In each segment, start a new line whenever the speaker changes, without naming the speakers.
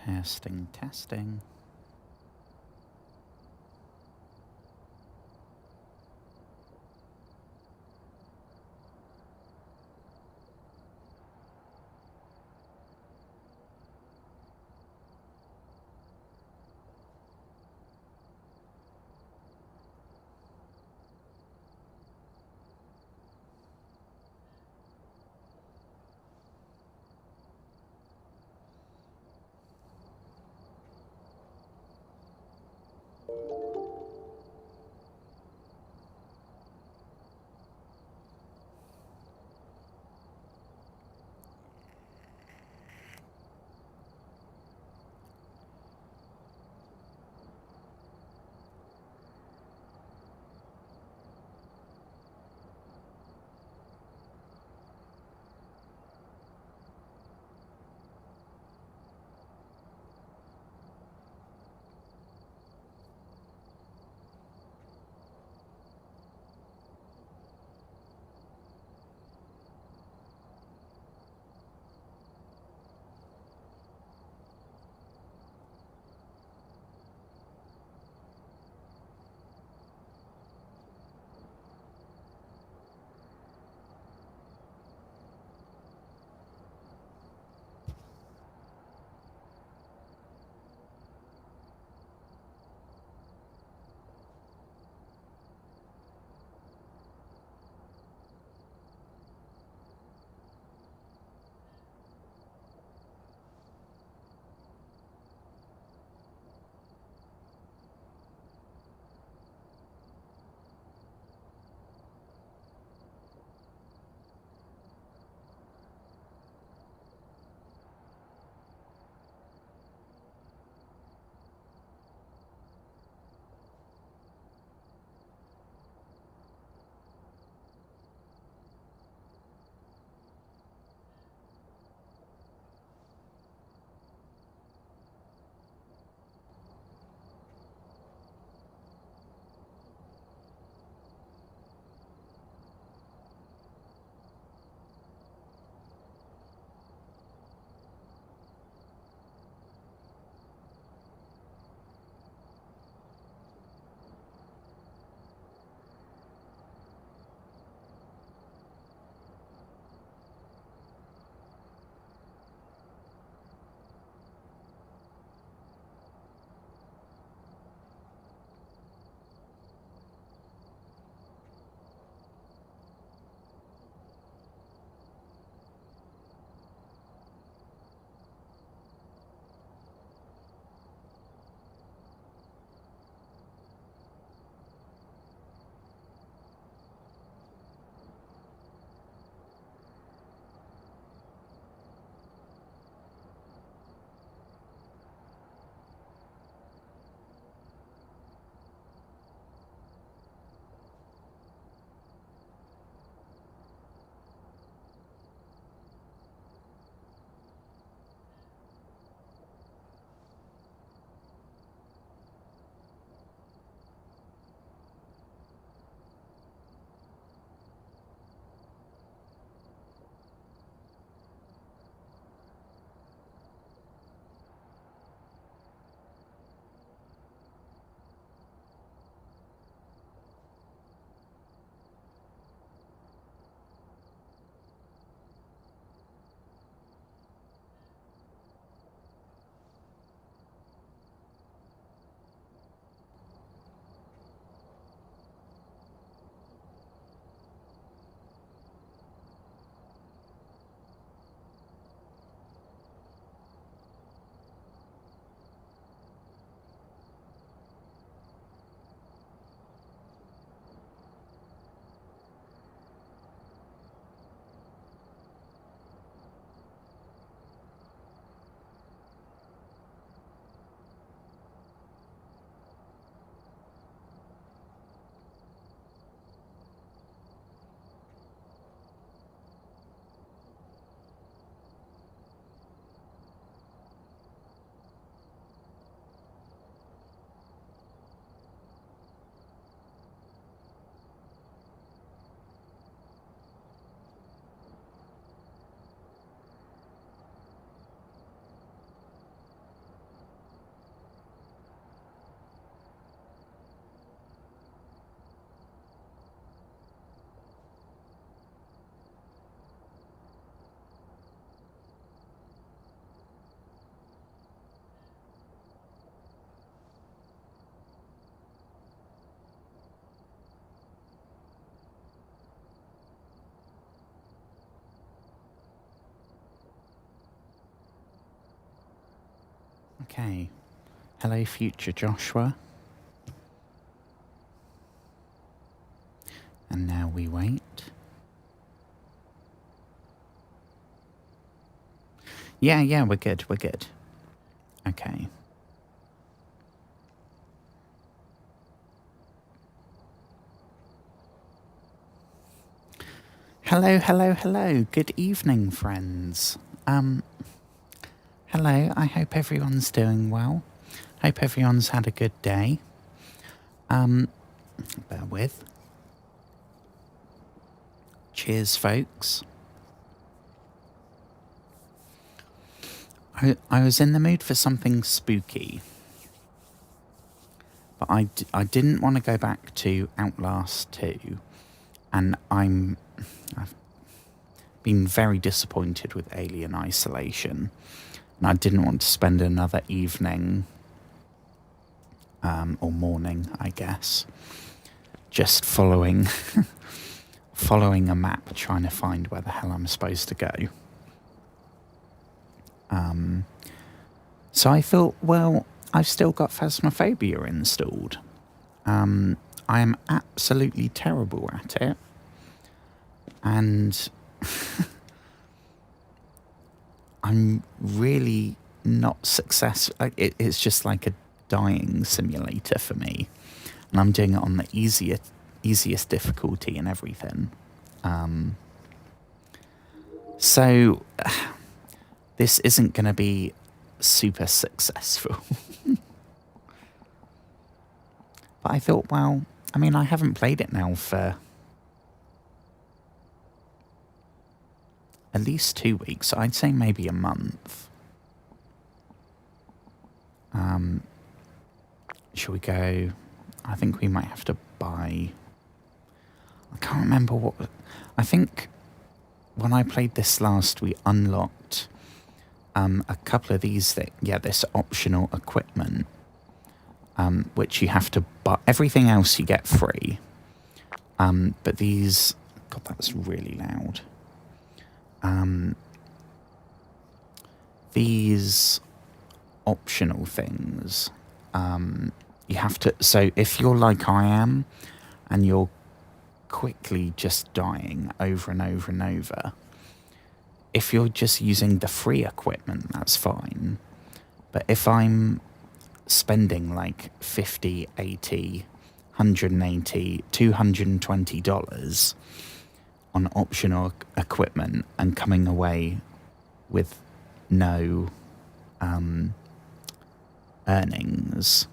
Testing, testing. Okay. Hello, future Joshua. And now we wait. Yeah, we're good. Okay. Hello. Good evening, friends. Hello. I hope everyone's doing well. Hope everyone's had a good day. Bear with. Cheers, folks. I was in the mood for something spooky, but I didn't want to go back to Outlast 2, and I've been very disappointed with Alien Isolation, and I didn't want to spend another evening, or morning, I guess, just following a map, trying to find where the hell I'm supposed to go. So I thought, well, I've still got Phasmophobia installed. I am absolutely terrible at it. And I'm really not successful. It's just like a dying simulator for me. And I'm doing it on the easiest difficulty and everything. So this isn't going to be super successful. But I thought, well, I mean, I haven't played it now for at least 2 weeks. I'd say maybe a month. Shall we go? I think we might have to buy... I can't remember what... I think when I played this last, we unlocked a couple of these this optional equipment, which you have to buy. Everything else you get free, but these, God, that's really loud. These optional things, you have to. So if you're like I am, and you're quickly just dying over and over and over, if you're just using the free equipment, that's fine. But if I'm spending like $50, $80, $180, $220 on optional equipment and coming away with no earnings,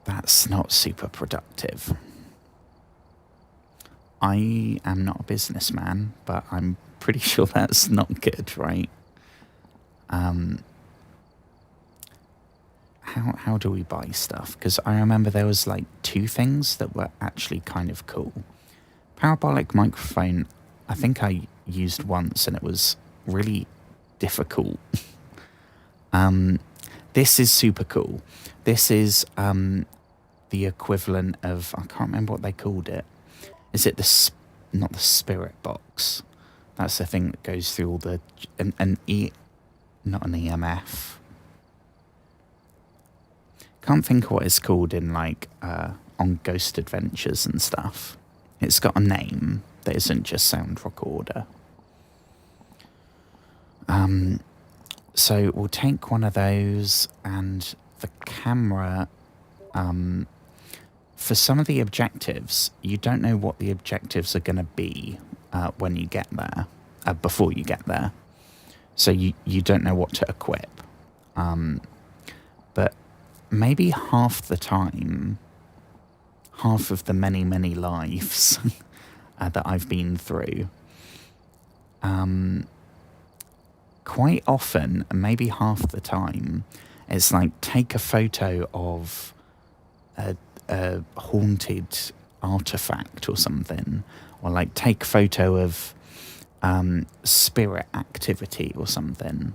that's not super productive. I am not a businessman, but I'm pretty sure that's not good, right? How do we buy stuff? Because I remember there was like 2 things that were actually kind of cool. Parabolic microphone, I think I used once and it was really difficult. This is super cool. This is the equivalent of, I can't remember what they called it. Is it not the spirit box? That's the thing that goes through all the... not an EMF. Can't think of what it's called in like on Ghost Adventures and stuff. It's got a name that isn't just sound recorder. So we'll take one of those, and the camera... for some of the objectives, you don't know what the objectives are going to be when you get there, before you get there. So you don't know what to equip. But maybe half the time, half of the many, many lives that I've been through, quite often, maybe half the time, it's like take a photo of a haunted artifact or something, or like take a photo of spirit activity or something,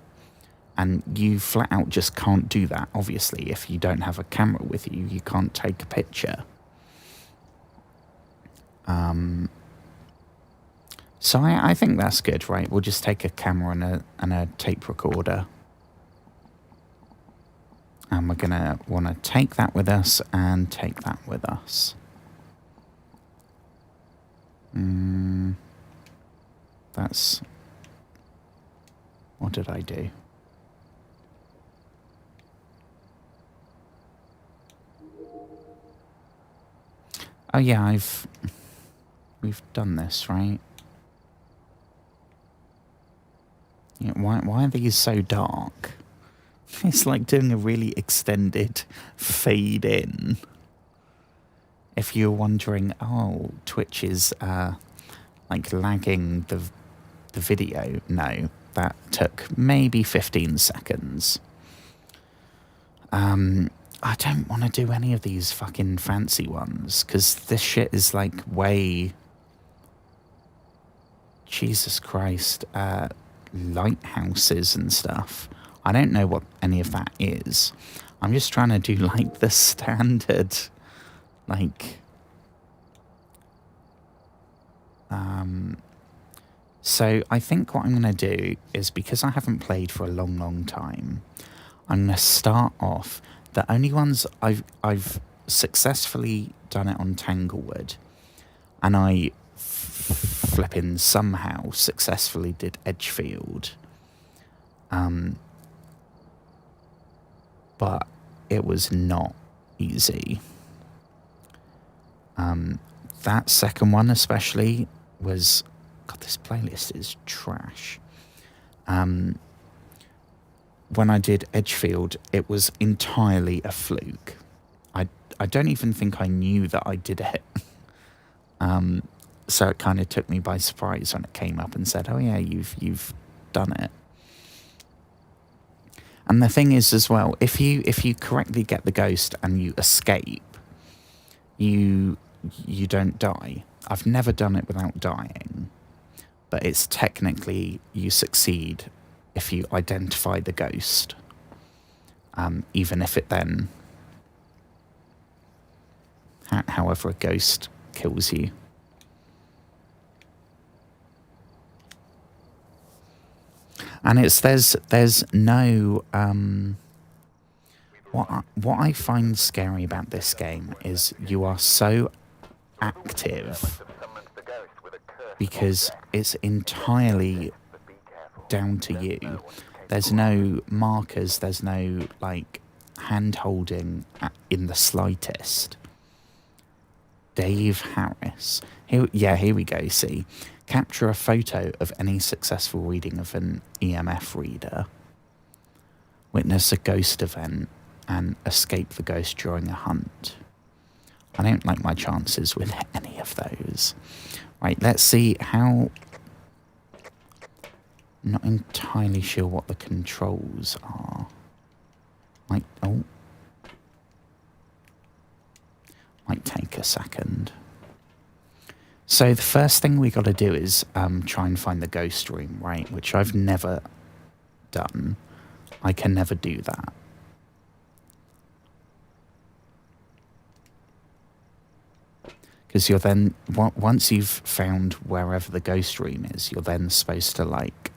and you flat out just can't do that. Obviously, if you don't have a camera with you, you can't take a So I think that's good, right? We'll just take a camera and a tape recorder. And we're going to want to take that with us and take that with us. That's... What did I do? Oh yeah, we've done this, right? Yeah, why are these so dark? It's like doing a really extended fade in. If you're wondering, oh, Twitch is like lagging the video. No, that took maybe 15 seconds. I don't want to do any of these fucking fancy ones because this shit is like way... Jesus Christ, lighthouses and stuff. I don't know what any of that is. I'm just trying to do like the standard, like... So I think what I'm going to do is, because I haven't played for a long time, I'm going to start off... The only ones I've successfully done it on Tanglewood, and I flipping somehow successfully did Edgefield. But it was not easy. That second one especially was... God, this playlist is trash. When I did Edgefield, it was entirely a fluke. I don't even think I knew that I did it. So it kind of took me by surprise when it came up and said, oh yeah, you've done it. And the thing is as well, if you correctly get the ghost and you escape, you don't die. I've never done it without dying, but it's technically you succeed if you identify the ghost, even if it then, however a ghost kills you. And there's no... What I find scary about this game is you are so active because it's entirely down to you. There's no markers, there's no like hand holding in the slightest. Dave Harris. Here we go, see. Capture a photo of any successful reading of an EMF reader. Witness a ghost event and escape the ghost during a hunt. I don't like my chances with any of those. Right, let's see how... I'm not entirely sure what the controls are. Might take a second. So the first thing we got to do is try and find the ghost room, right? Which I've never done. I can never do that. Because you're then, once you've found wherever the ghost room is, you're then supposed to like,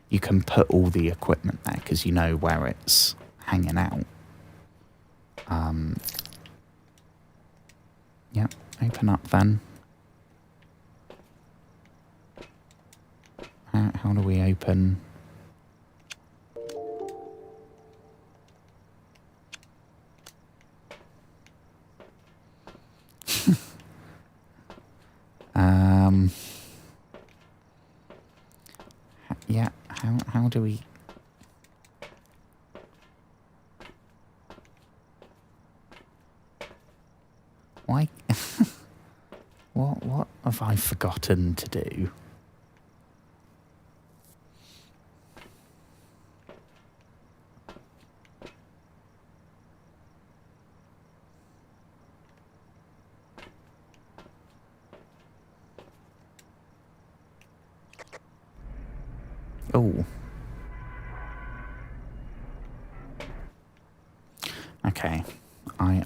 you can put all the equipment there because you know where it's hanging out. Yep, open up then. How do we open? Yeah, how do we... Why? What have I forgotten to do? Oh. Okay.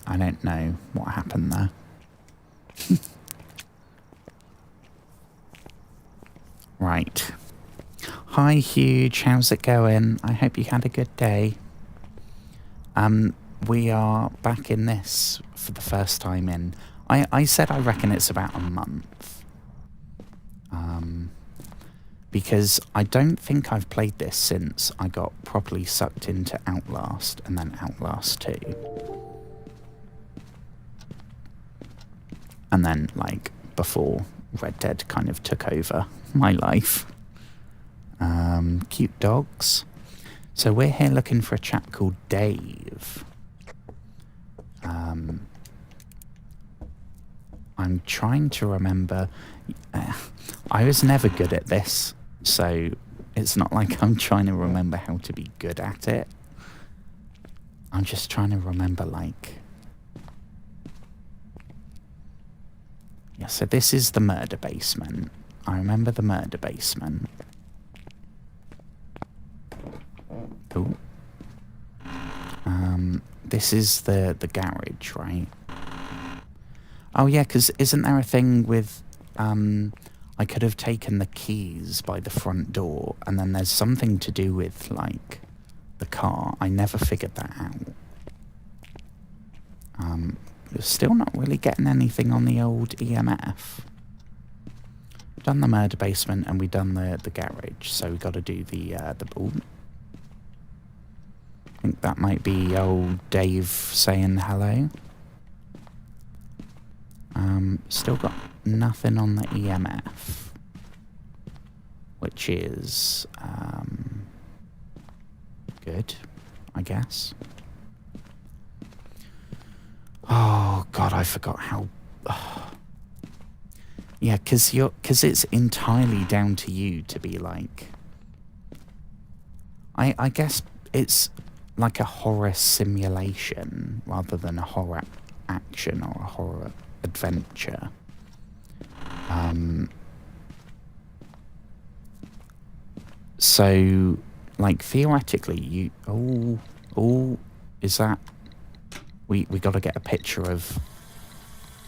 I don't know what happened there. Right. Hi, Huge. How's it going? I hope you had a good day. We are back in this for the first time in... I said I reckon it's about a month. Because I don't think I've played this since I got properly sucked into Outlast and then Outlast 2. And then, like, before Red Dead kind of took over my life. Cute dogs. So we're here looking for a chap called Dave. I'm trying to remember. I was never good at this, so it's not like I'm trying to remember how to be good at it. I'm just trying to remember, like... Yeah, so this is the murder basement. I remember the murder basement. Ooh. This is the garage, right? Oh yeah, because isn't there a thing with... I could have taken the keys by the front door, and then there's something to do with, like, the car. I never figured that out. Still not really getting anything on the old EMF. Done the murder basement, and we done the garage, so we got to do the ooh. I think that might be old Dave saying hello. Still got nothing on the EMF, which is good, I guess. Oh God, I forgot how. Yeah, because it's entirely down to you to be like. I guess it's like a horror simulation rather than a horror action or a horror adventure. So, like, theoretically, you... Oh, is that... We got to get a picture of...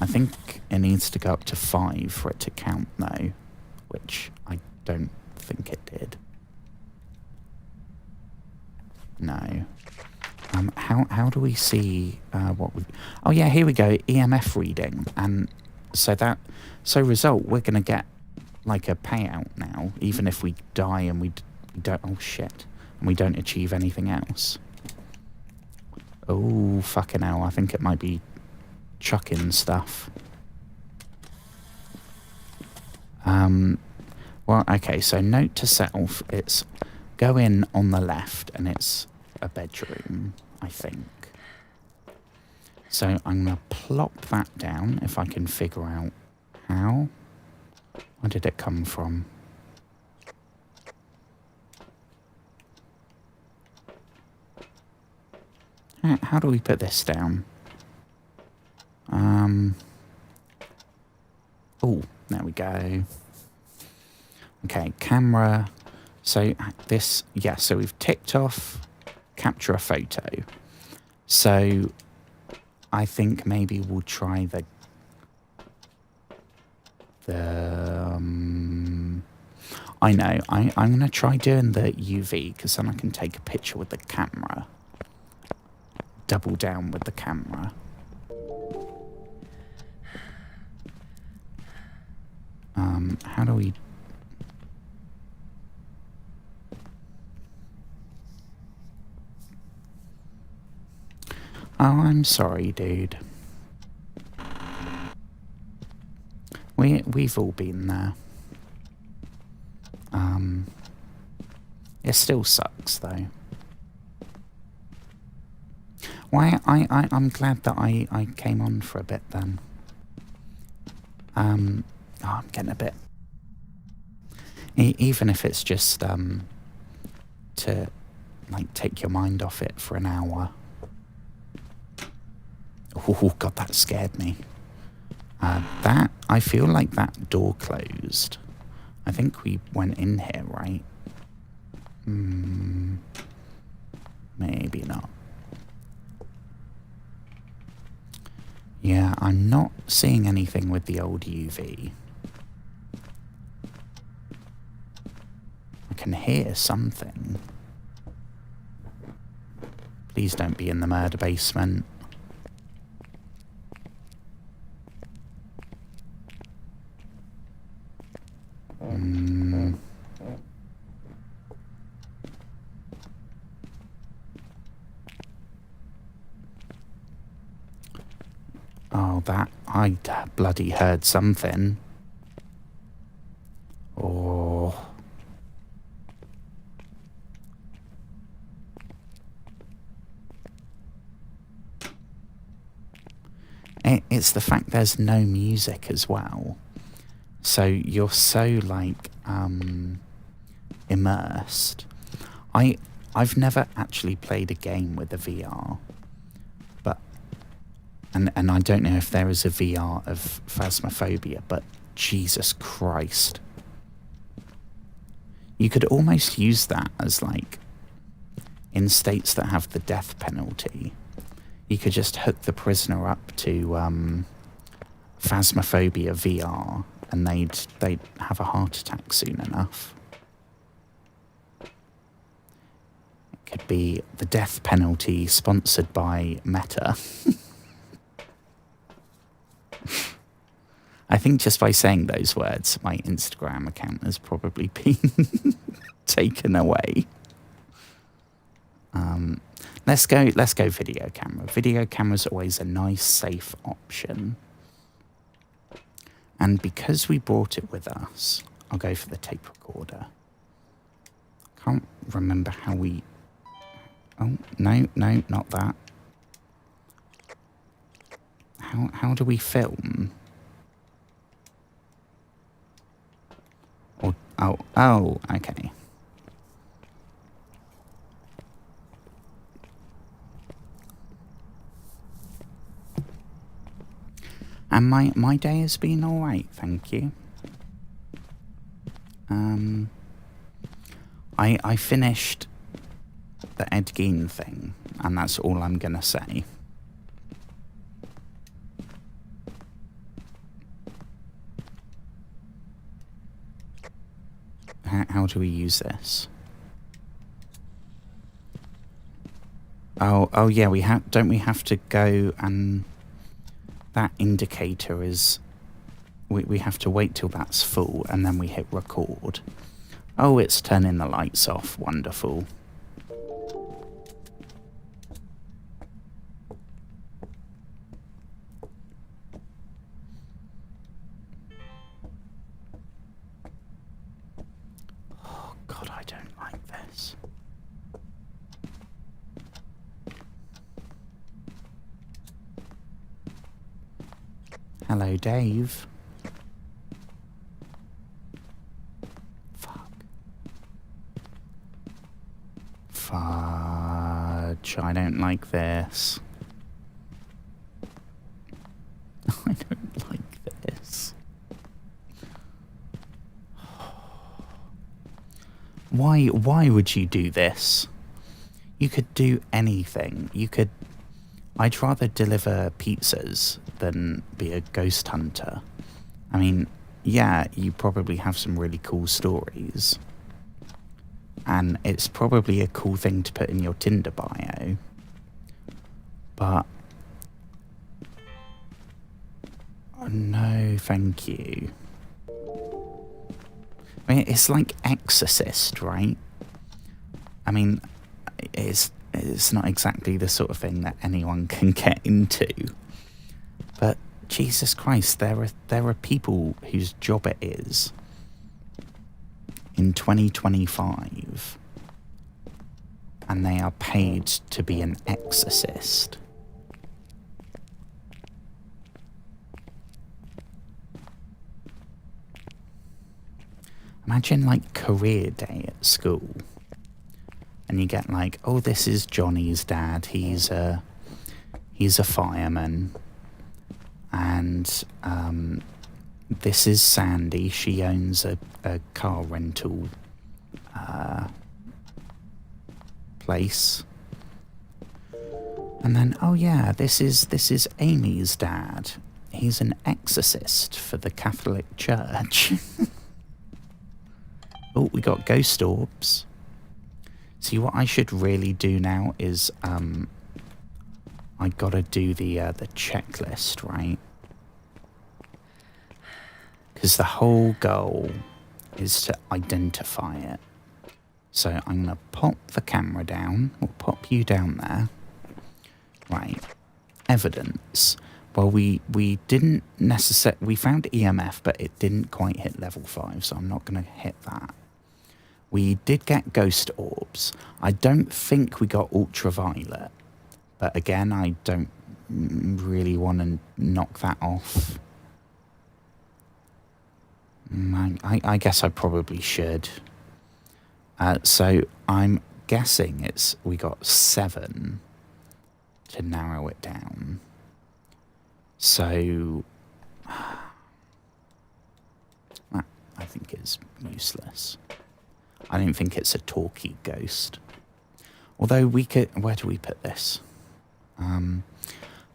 I think it needs to go up to 5 for it to count, though, which I don't think it did. No. How do we see what we... Oh, yeah, here we go. EMF reading. And so result, we're going to get, like, a payout now, even if we die and we don't... Oh, shit. And we don't achieve anything else. Oh, fucking hell. I think it might be chucking stuff. Well, okay, so note to self, it's go in on the left, and it's a bedroom, I think. So I'm going to plop that down, if I can figure out how. Where did it come from? How do we put this down? Oh, there we go. Okay, camera. So this, yeah, so we've ticked off capture a photo. So I think maybe we'll try the I know, I'm going to try doing the UV, because then I can take a picture with the camera. Double down with the camera. How do we... Oh, I'm sorry, dude. We've all been there. It still sucks, though. Why, I'm glad that I came on for a bit, then. Oh, I'm getting a bit... Even if it's just, to, like, take your mind off it for an hour. Oh, God, that scared me. I feel like that door closed. I think we went in here, right? Maybe not. Yeah, I'm not seeing anything with the old UV. can hear something. Please don't be in the murder basement. Oh, that... I bloody heard something. Oh... It's the fact there's no music as well. So you're so, like, immersed. I've never actually played a game with a VR. But... And I don't know if there is a VR of Phasmophobia, but Jesus Christ. You could almost use that as, like, in states that have the death penalty, you could just hook the prisoner up to Phasmophobia VR, and they'd have a heart attack soon enough. It could be the death penalty sponsored by Meta. I think just by saying those words, my Instagram account has probably been taken away. Let's go video camera. Video camera's always a nice, safe option. And because we brought it with us, I'll go for the tape recorder. Can't remember how we... Oh, no, not that. How do we film? Or, oh, okay. And my day has been alright, thank you. I finished the Ed Gein thing, and that's all I'm gonna say. How do we use this? Oh yeah, don't we have to go and... That indicator is... We have to wait till that's full, and then we hit record. Oh, it's turning the lights off. Wonderful. Oh, God, I don't like this. Hello, Dave. Fuck. Fudge. I don't like this. I don't like this. Why would you do this? You could do anything. You could... I'd rather deliver pizzas than be a ghost hunter. I mean, yeah, you probably have some really cool stories. And it's probably a cool thing to put in your Tinder bio. But... Oh, no, thank you. I mean, it's like Exorcist, right? I mean, it's not exactly the sort of thing that anyone can get into. But Jesus Christ, there are people whose job it is in 2025, and they are paid to be an exorcist. Imagine like career day at school. And you get like, oh, this is Johnny's dad. He's a fireman. And this is Sandy. She owns a car rental place. And then, oh yeah, this is Amy's dad. He's an exorcist for the Catholic Church. Oh, we got ghost orbs. See, what I should really do now is I gotta do the checklist, right? Because the whole goal is to identify it. So I'm gonna pop the camera down. We'll pop you down there. Right. Evidence. Well, we didn't necessarily... We found EMF, but it didn't quite hit level 5, so I'm not going to hit that. We did get ghost orbs. I don't think we got ultraviolet. But again, I don't really want to knock that off. I guess I probably should. So I'm guessing we got 7 to narrow it down. So, that, I think, is useless. I don't think it's a talky ghost. Although we could... Where do we put this?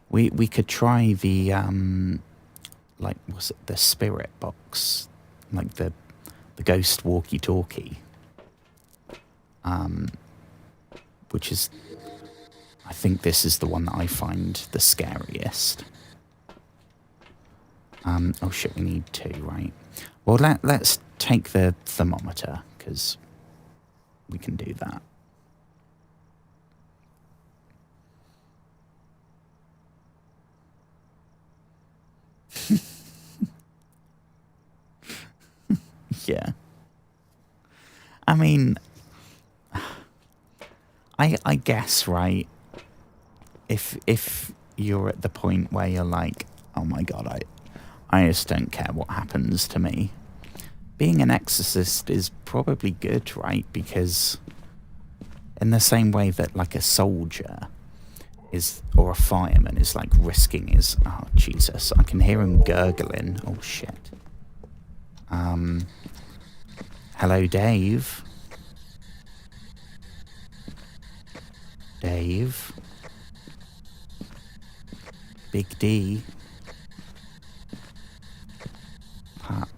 We could try the, like, was it the spirit box? Like the ghost walkie-talkie. Which is... I think this is the one that I find the scariest. Oh shit, we need 2, right? Well, let's take the thermometer, because we can do that. Yeah. I mean, I guess, right, if you're at the point where you're like, oh my god, I just don't care what happens to me. Being an exorcist is probably good, right? Because in the same way that like a soldier is, or a fireman is like risking his... Oh, Jesus. I can hear him gurgling. Oh, shit. Hello, Dave. Dave. Big D.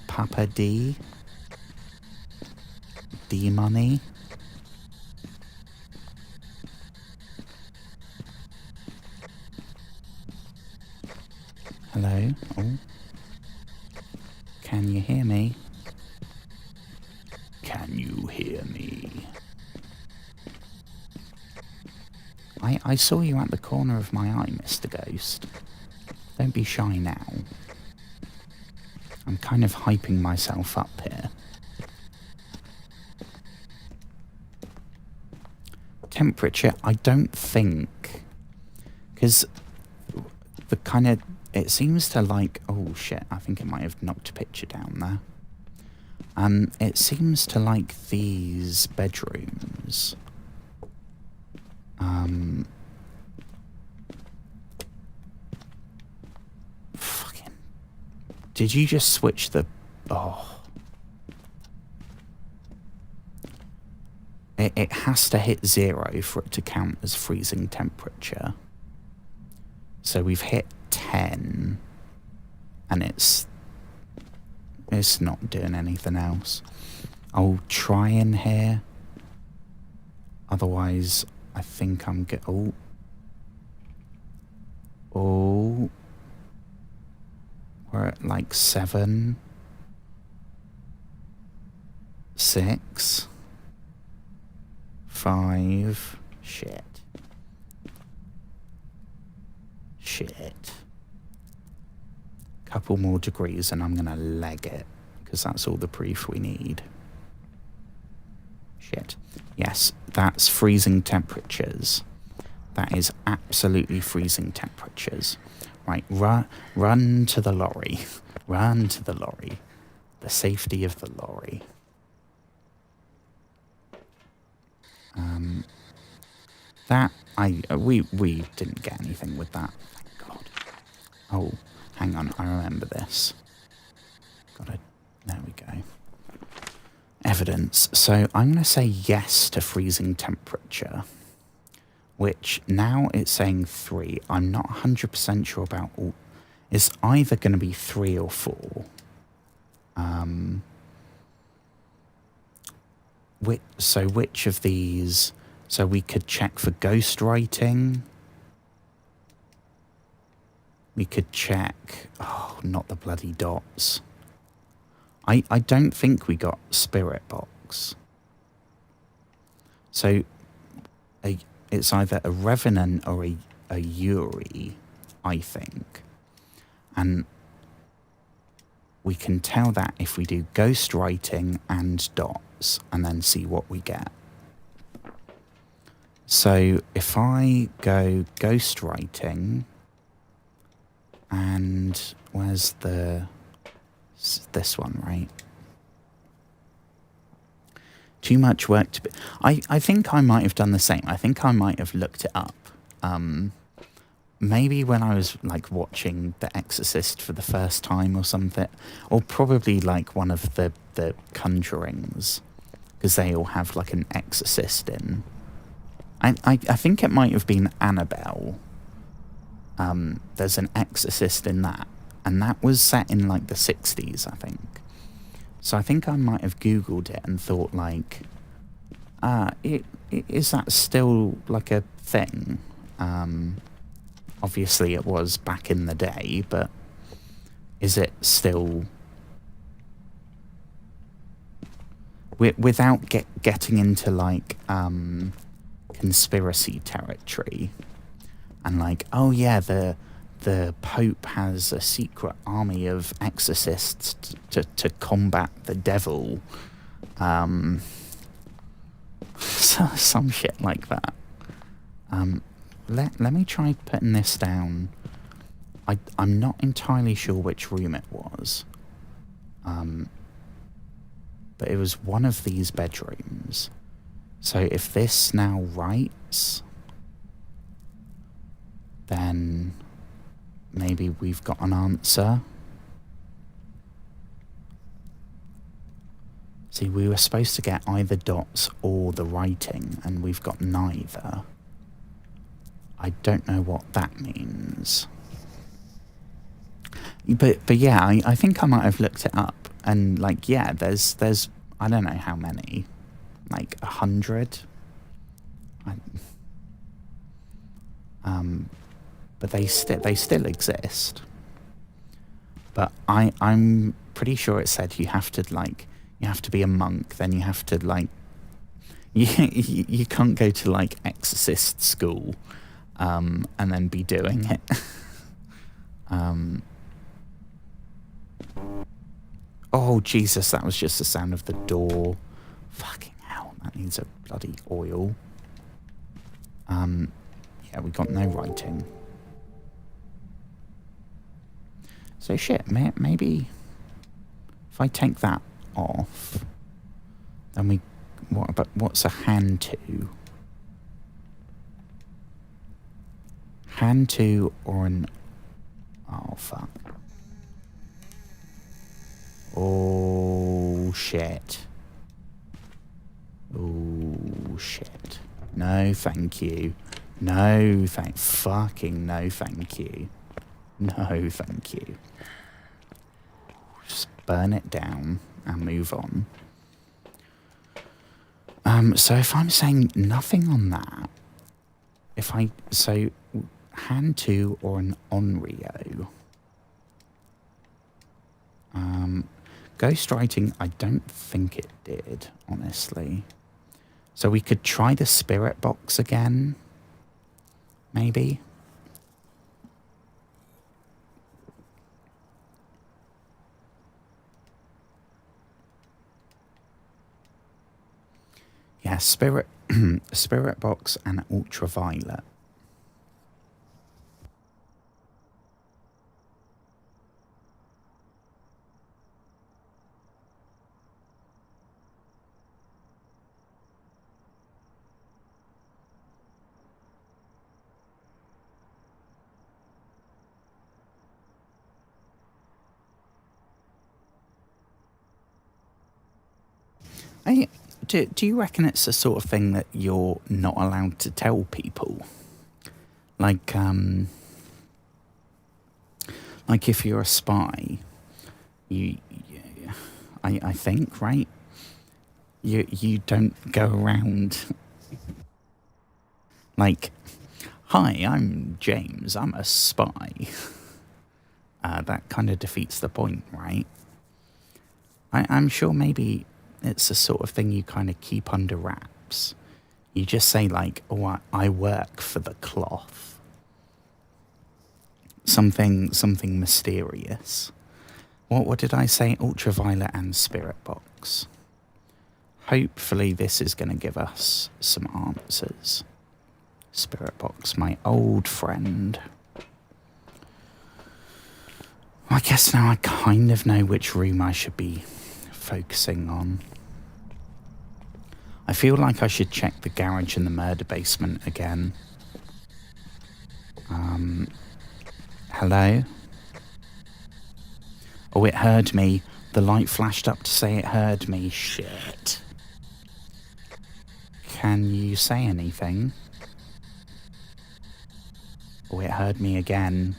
Papa D. D Money. Hello? Oh. Can you hear me? Can you hear me? I saw you at the corner of my eye, Mr. Ghost. Don't be shy now. I'm kind of hyping myself up here. Temperature, I don't think... Because the kind of... It seems to like... Oh, shit, I think it might have knocked a picture down there. It seems to like these bedrooms. Fucking... Did you just switch the... Oh. It has to hit 0 for it to count as freezing temperature. So we've hit 10. And it's not doing anything else. I'll try in here. Otherwise, I think I'm good. Oh. Oh. We're at like 7. 6. 5. Shit. Couple more degrees and I'm gonna leg it, because that's all the proof we need. Shit. Yes, that's freezing temperatures. That is absolutely freezing temperatures. Right, run to the lorry. Run to the lorry. The safety of the lorry. We didn't get anything with that. Thank God. Oh, hang on, I remember this. There we go. Evidence. So I'm going to say yes to freezing temperature, which now it's saying 3. I'm not 100% sure about all. It's either going to be 3 or 4. So which of these? So we could check for ghostwriting. We could check. Oh, not the bloody dots. I don't think we got spirit box. So it's either a revenant or a Yuri, I think. And we can tell that if we do ghostwriting and dots and then see what we get. So if I go ghostwriting and where's this one, right? Too much work to be... I think I might have done the same. I think I might have looked it up. Maybe when I was like watching The Exorcist for the first time or something, or probably like one of the Conjurings, because they all have like an exorcist in. I think it might have been Annabelle. There's an exorcist in that, and that was set in like the 60s, I think. So I think I might have Googled it and thought like, is that still like a thing? Obviously it was back in the day, but is it still... Without getting into like conspiracy territory and like, oh yeah, the Pope has a secret army of exorcists to combat the devil. Some shit like that. Let me try putting this down. I'm not entirely sure which room it was. But it was one of these bedrooms. So if this now writes, then maybe we've got an answer. See, we were supposed to get either dots or the writing, and we've got neither. I don't know what that means. But yeah, I think I might have looked it up, and like, yeah, there's I don't know how many, like 100. But they still exist. But I'm pretty sure it said you have to be a monk, then you have to like you can't go to like exorcist school and then be doing it. Oh Jesus, that was just the sound of the door. Fucking hell, that needs a bloody oil. Yeah, we got no writing. So shit, maybe if I take that off, then what's a hand to? Hand to or an... Oh, fuck. Oh, shit. Oh, shit. No, thank you. No, fucking no, thank you. No, thank you. Just burn it down and move on. So if I'm saying nothing on that, so hand to or an onryo. Ghostwriting, I don't think it did, honestly. So we could try the spirit box again, maybe. Yeah, spirit box and ultraviolet. Do you reckon it's the sort of thing that you're not allowed to tell people? Like if you're a spy, I think, right? You don't go around like, hi, I'm James, I'm a spy. That kind of defeats the point, right? I'm sure maybe it's the sort of thing you kind of keep under wraps. You just say like, oh, I work for the cloth. Something mysterious. What did I say? Ultraviolet and spirit box. Hopefully this is going to give us some answers. Spirit box, my old friend. I guess now I kind of know which room I should be focusing on. I feel like I should check the garage and the murder basement again. Hello? Oh, it heard me. The light flashed up to say it heard me. Shit. Can you say anything? Oh, it heard me again.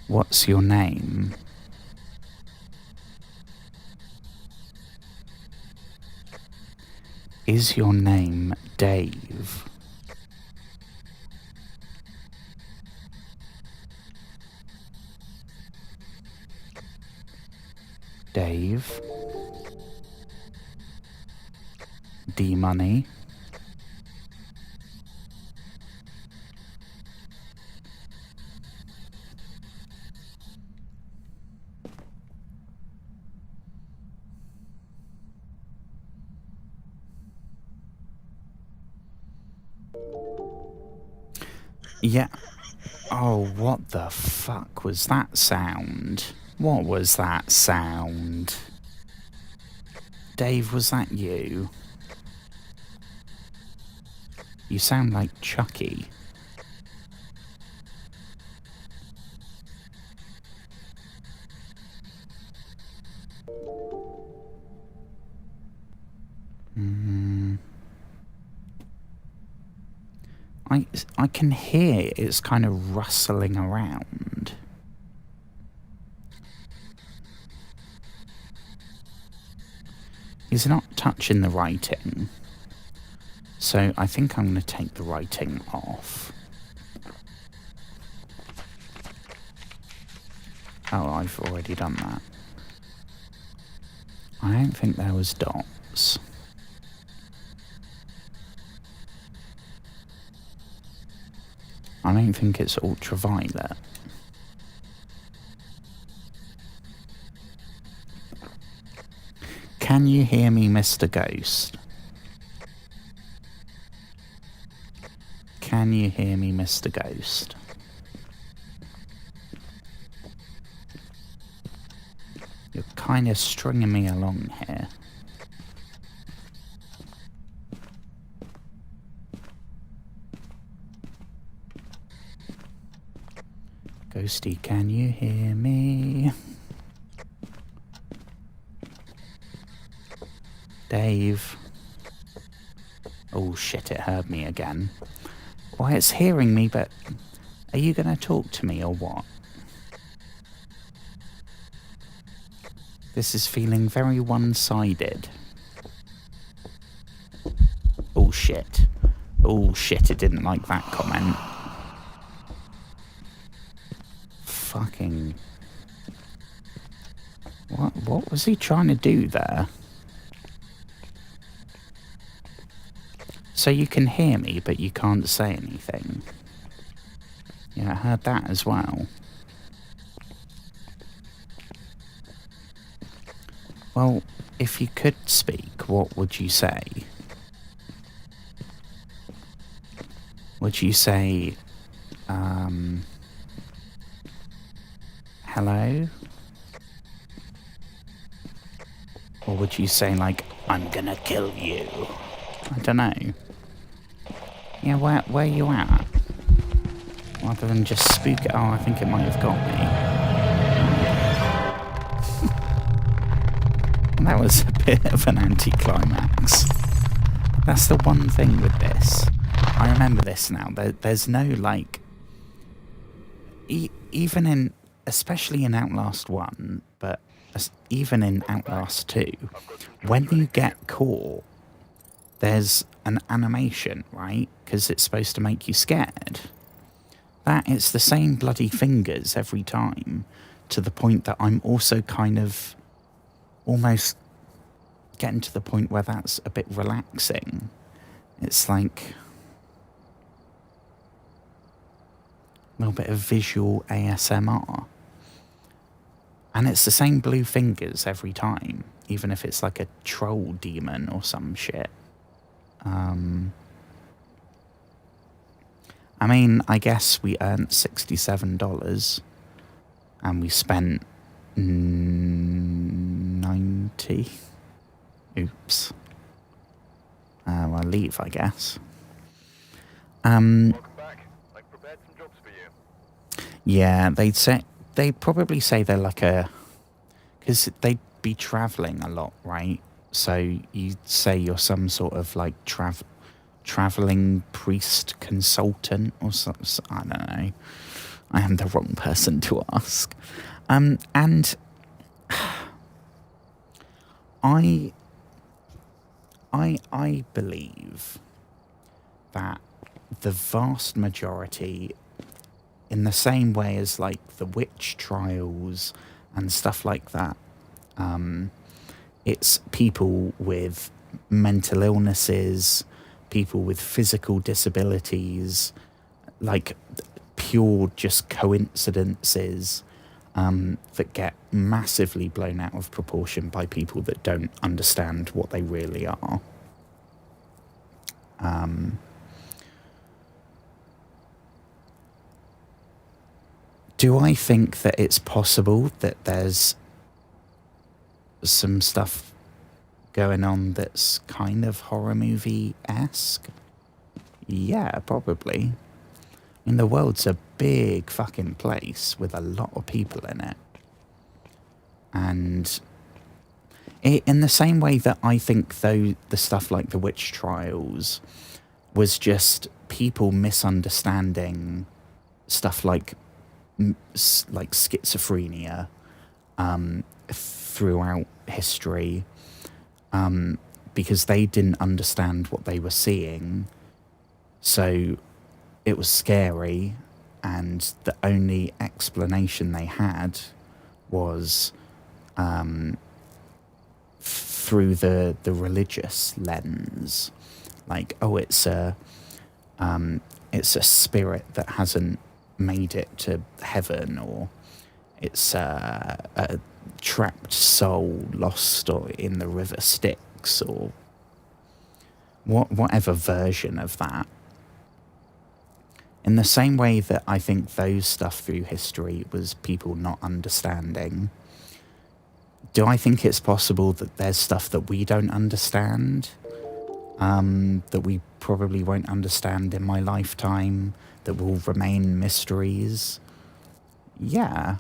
What's your name? Is your name Dave? Dave? D-Money? Yeah. Oh, what the fuck was that sound? What was that sound? Dave, was that you? You sound like Chucky. I can hear it's kind of rustling around. He's not touching the writing. So I think I'm going to take the writing off. Oh, I've already done that. I don't think there was dots. I don't think it's ultraviolet. Can you hear me, Mr. Ghost? Can you hear me, Mr. Ghost? You're kind of stringing me along here. Ghosty, can you hear me? Dave. Oh shit, it heard me again. Why, it's hearing me, but are you going to talk to me or what? This is feeling very one-sided. Oh shit. Oh shit, it didn't like that comment. Fucking... What was he trying to do there? So you can hear me, but you can't say anything. Yeah, I heard that as well. Well, if you could speak, what would you say? Would you say, hello? Or would you say, like, I'm gonna kill you? I don't know. Yeah, where you at? Rather than just spook it. Oh, I think it might have got me. That was a bit of an anticlimax. That's the one thing with this. I remember this now. There's no, like... even in... especially in Outlast 1, but even in Outlast 2, when you get caught, there's an animation, right? Because it's supposed to make you scared. That it's the same bloody fingers every time, to the point that I'm also kind of almost getting to the point where that's a bit relaxing. It's like a little bit of visual ASMR. And it's the same blue fingers every time, even if it's like a troll demon or some shit. I mean, I guess we earned $67 and we spent 90. Oops. I'll leave, I guess.
Welcome back. I've prepared some jobs for you.
Yeah, they'd probably say they're like because they'd be traveling a lot, right? So you'd say you're some sort of like traveling priest consultant or something. I don't know. I am the wrong person to ask. And I believe that the vast majority, in the same way as like the witch trials and stuff like that, it's people with mental illnesses, people with physical disabilities, like pure just coincidences that get massively blown out of proportion by people that don't understand what they really are. Do I think that it's possible that there's some stuff going on that's kind of horror movie-esque? Yeah, probably. I mean, the world's a big fucking place with a lot of people in it. And in the same way that I think, though, the stuff like the witch trials was just people misunderstanding stuff like schizophrenia throughout history, because they didn't understand what they were seeing, so it was scary, and the only explanation they had was through the religious lens, like, oh, it's a spirit that hasn't made it to heaven, or it's a trapped soul lost or in the river Styx, or whatever version of that. In the same way that I think those stuff through history was people not understanding, do I think it's possible that there's stuff that we don't understand, that we probably won't understand in my lifetime, that will remain mysteries? Yeah,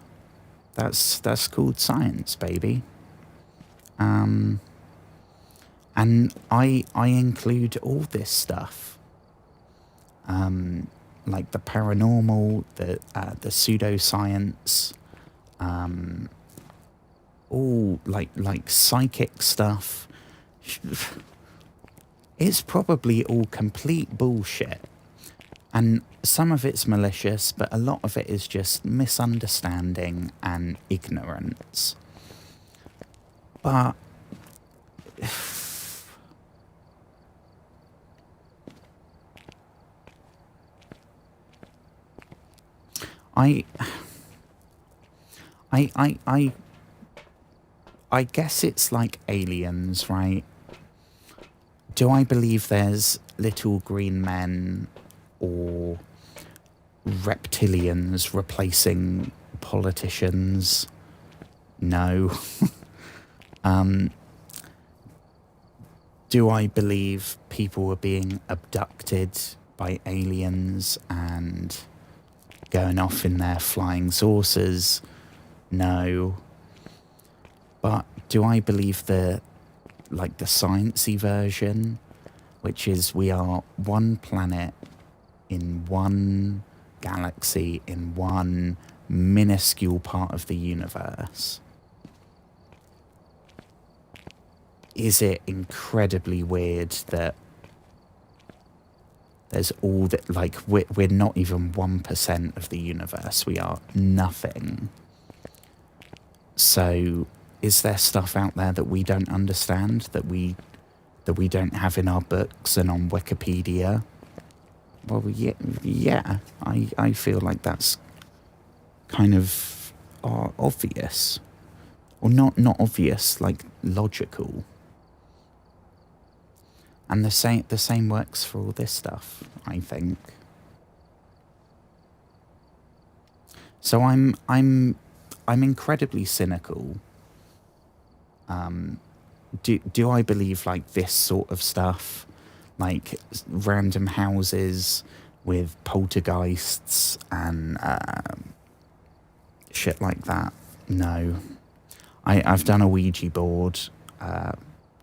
that's called science, baby. And I include all this stuff, like the paranormal, the pseudoscience, all like psychic stuff. It's probably all complete bullshit. And some of it's malicious, but a lot of it is just misunderstanding and ignorance. But I guess it's like aliens, right? Do I believe there's little green men or reptilians replacing politicians? No. Do I believe people are being abducted by aliens and going off in their flying saucers? No. But do I believe the sciencey version, which is we are one planet in one galaxy in one minuscule part of the universe? is it incredibly weird that there's all that, like, we're not even 1% of the universe. We are nothing. So is there stuff out there that we don't understand, that we don't have in our books and on Wikipedia? Well, yeah, I feel like that's kind of obvious. Or not obvious, like logical. And the same works for all this stuff, I think. So I'm incredibly cynical. Do I believe like this sort of stuff, like random houses with poltergeists and shit like that? No. I've done a Ouija board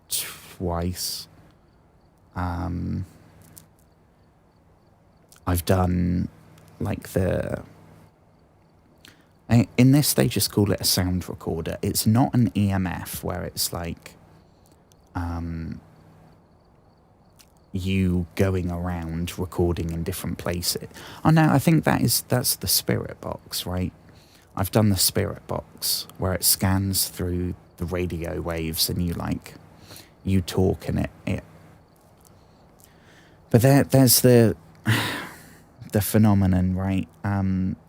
twice. I've done like in this they just call it a sound recorder. It's not an EMF where it's like you going around recording in different places. Oh no, I think that's the spirit box, right? I've done the spirit box where it scans through the radio waves and you talk and it. But there's the phenomenon, right?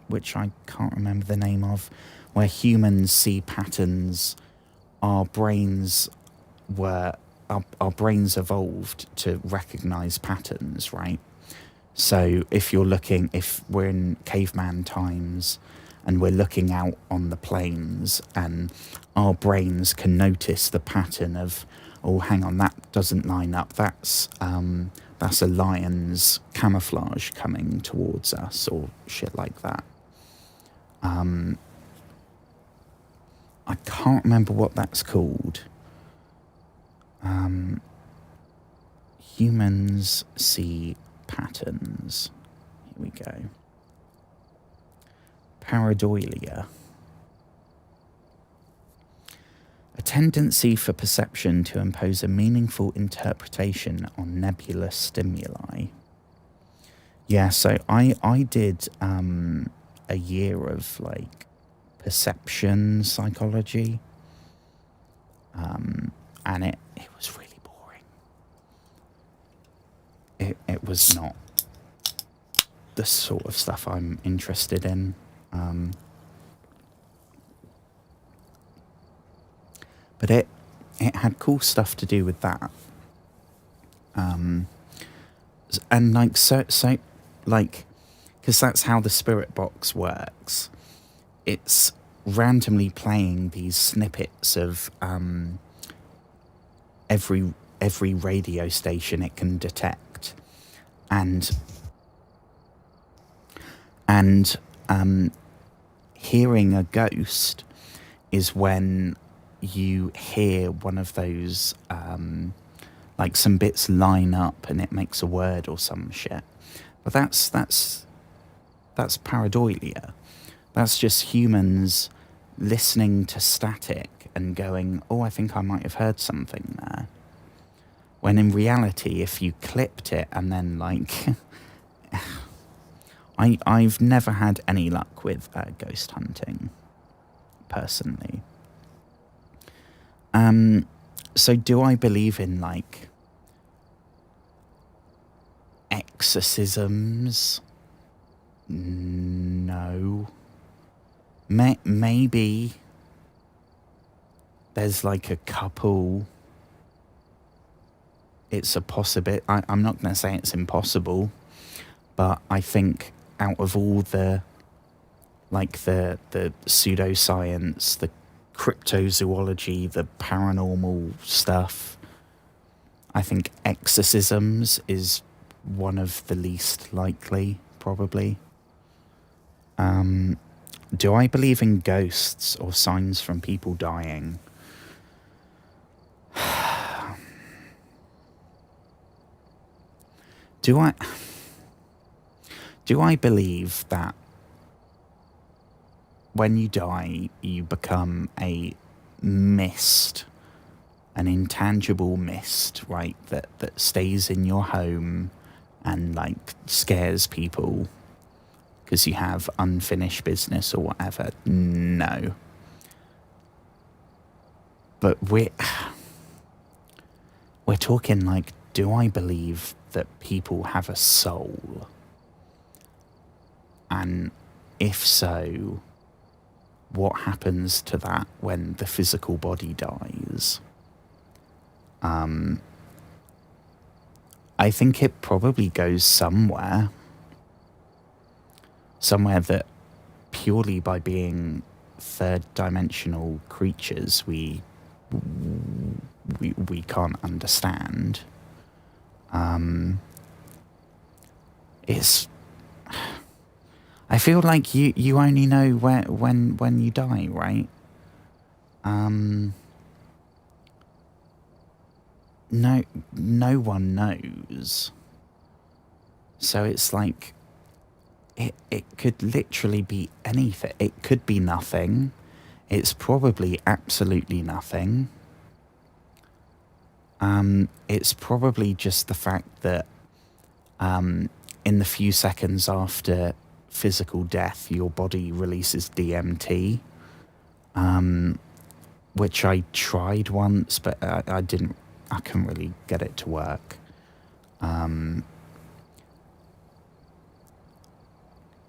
Which I can't remember the name of, where humans see patterns. Our brains evolved to recognize patterns, right? So if we're in caveman times and we're looking out on the plains and our brains can notice the pattern of, oh, hang on, that doesn't line up. That's a lion's camouflage coming towards us, or shit like that. I can't remember what that's called. Humans see patterns. Here we go. Pareidolia. A tendency for perception to impose a meaningful interpretation on nebulous stimuli. Yeah, so I did a year of like perception psychology, and it was really boring. It was not the sort of stuff I'm interested in. But it had cool stuff to do with that. And like so like, because that's how the spirit box works. It's randomly playing these snippets of every radio station it can detect, and hearing a ghost is when you hear one of those like some bits line up and it makes a word or some shit. But that's pareidolia. That's just humans listening to static and going, oh, I think I might have heard something there. When in reality, if you clipped it and then like I've never had any luck with ghost hunting personally. So do I believe in like exorcisms? No. Maybe there's like a couple. It's a possibility. I'm not going to say it's impossible, but I think out of all the like the pseudoscience, the cryptozoology, the paranormal stuff, I think exorcisms is one of the least likely, probably. Do I believe in ghosts or signs from people dying? Do I believe that when you die, you become a mist, an intangible mist, right, that stays in your home and like scares people because you have unfinished business or whatever. No. But we're talking like, do I believe that people have a soul? And if so, what happens to that when the physical body dies? I think it probably goes somewhere that purely by being third dimensional creatures we can't understand. It's, I feel like you only know when you die, right? No one knows. So it's like it could literally be anything. It could be nothing. It's probably absolutely nothing. It's probably just the fact that in the few seconds after physical death, your body releases DMT, which I tried once, but I couldn't really get it to work.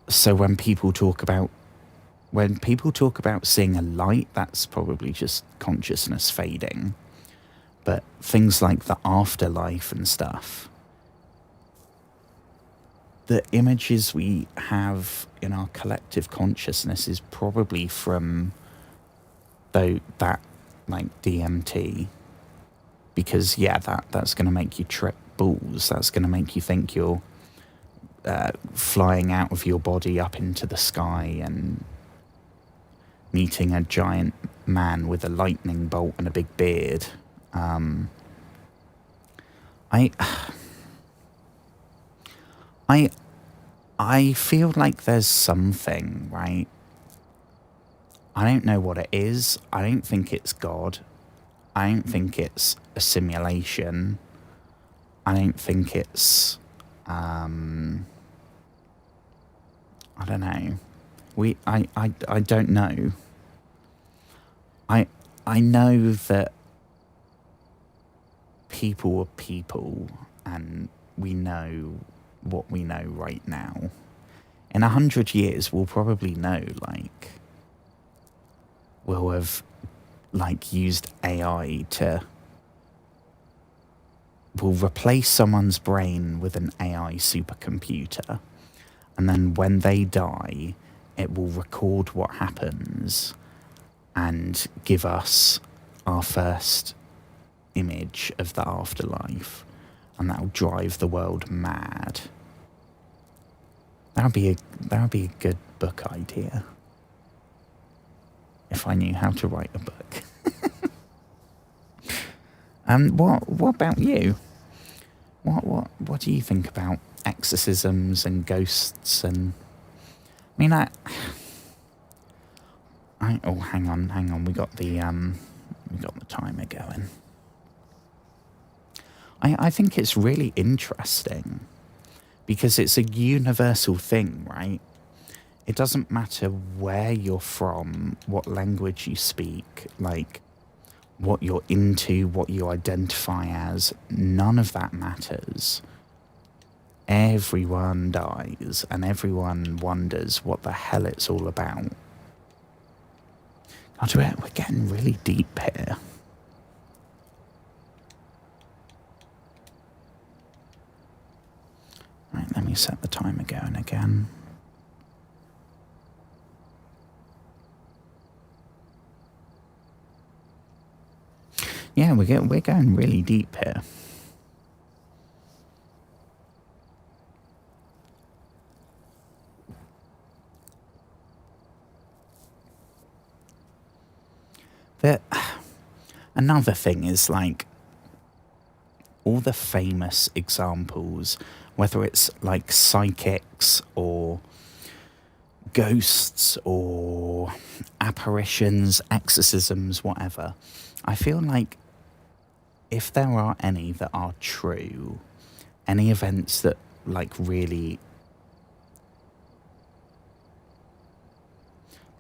So when people talk about seeing a light, that's probably just consciousness fading. But things like the afterlife and stuff, the images we have in our collective consciousness is probably from that like DMT, because that's going to make you trip balls. That's going to make you think you're flying out of your body up into the sky and meeting a giant man with a lightning bolt and a big beard. I feel like there's something, right? I don't know what it is. I don't think it's God. I don't think it's a simulation. I don't think it's I don't know. I don't know. I know that people are people, and we know what we know right now. In 100 years, we'll probably know, like, we'll have, like, used AI to, we'll replace someone's brain with an AI supercomputer, and then when they die, it will record what happens and give us our first image of the afterlife, and that'll drive the world mad. That would be a good book idea if I knew how to write a book. What about you? What do you think about exorcisms and ghosts? And I mean, oh, hang on, we got the timer going. I think it's really interesting because it's a universal thing, right? It doesn't matter where you're from, what language you speak, like what you're into, what you identify as. None of that matters. Everyone dies, and everyone wonders what the hell it's all about. God, we're getting really deep here. Right, let me set the timer going again. Yeah, we're going really deep here. Another thing is, like, all the famous examples, whether it's like psychics or ghosts or apparitions, exorcisms, whatever, I feel like if there are any that are true, any events that like really,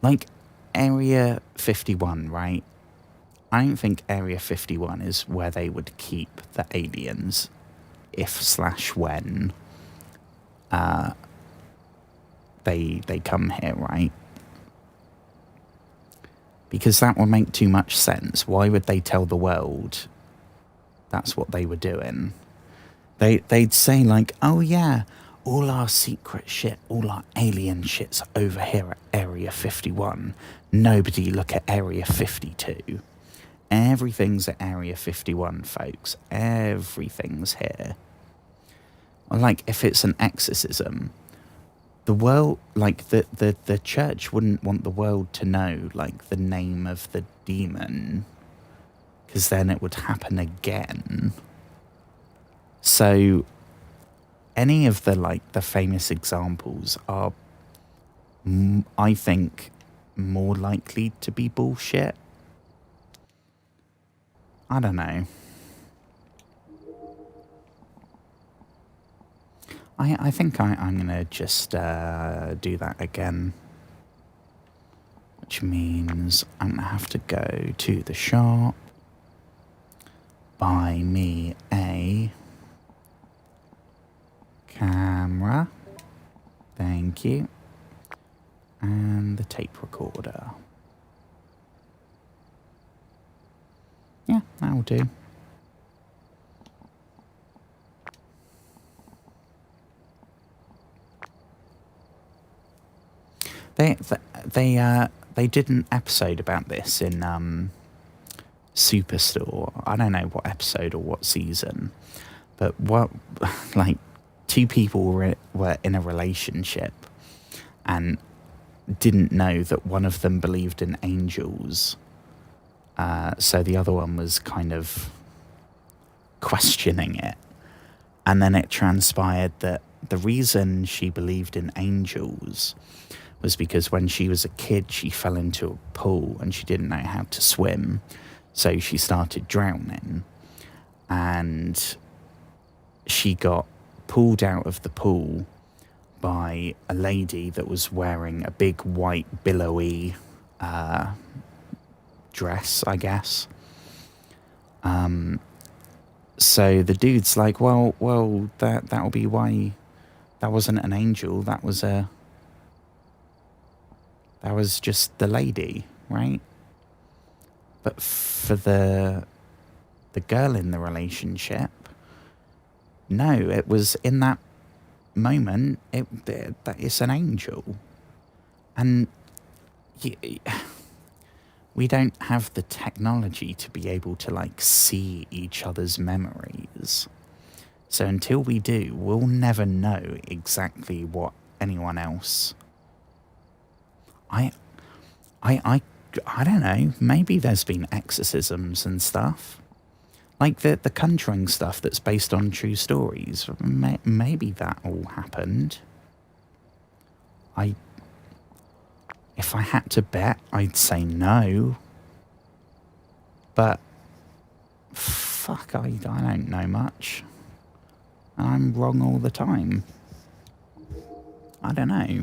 like Area 51, right? I don't think Area 51 is where they would keep the aliens if/when they come here, right? Because that would make too much sense. Why would they tell the world that's what they were doing? They'd say like, oh yeah, all our secret shit, all our alien shit's over here at Area 51. Nobody look at Area 52. Everything's at Area 51, folks. Everything's here. Or like, if it's an exorcism, the world, like, the church wouldn't want the world to know, like, the name of the demon, because then it would happen again. So, any of the, like, the famous examples are, I think, more likely to be bullshit. I don't know. I think I'm going to just do that again. Which means I'm going to have to go to the shop, buy me a camera. Thank you. And the tape recorder. Yeah, that'll do. They did an episode about this in Superstore. I don't know what episode or what season, but what, like, two people were in a relationship and didn't know that one of them believed in angels. So the other one was kind of questioning it. And then it transpired that the reason she believed in angels was because when she was a kid, she fell into a pool and she didn't know how to swim. So she started drowning. And she got pulled out of the pool by a lady that was wearing a big white billowy dress, I guess. So the dude's like, well, that'll be why that wasn't an angel. That was just the lady, right? But for the girl in the relationship, no, it was in that moment, that it's an angel. And we don't have the technology to be able to, like, see each other's memories. So until we do, we'll never know exactly what anyone else... I don't know, maybe there's been exorcisms and stuff. Like the Conjuring stuff that's based on true stories. Maybe that all happened. If I had to bet, I'd say no. But fuck, I don't know much. And I'm wrong all the time. I don't know.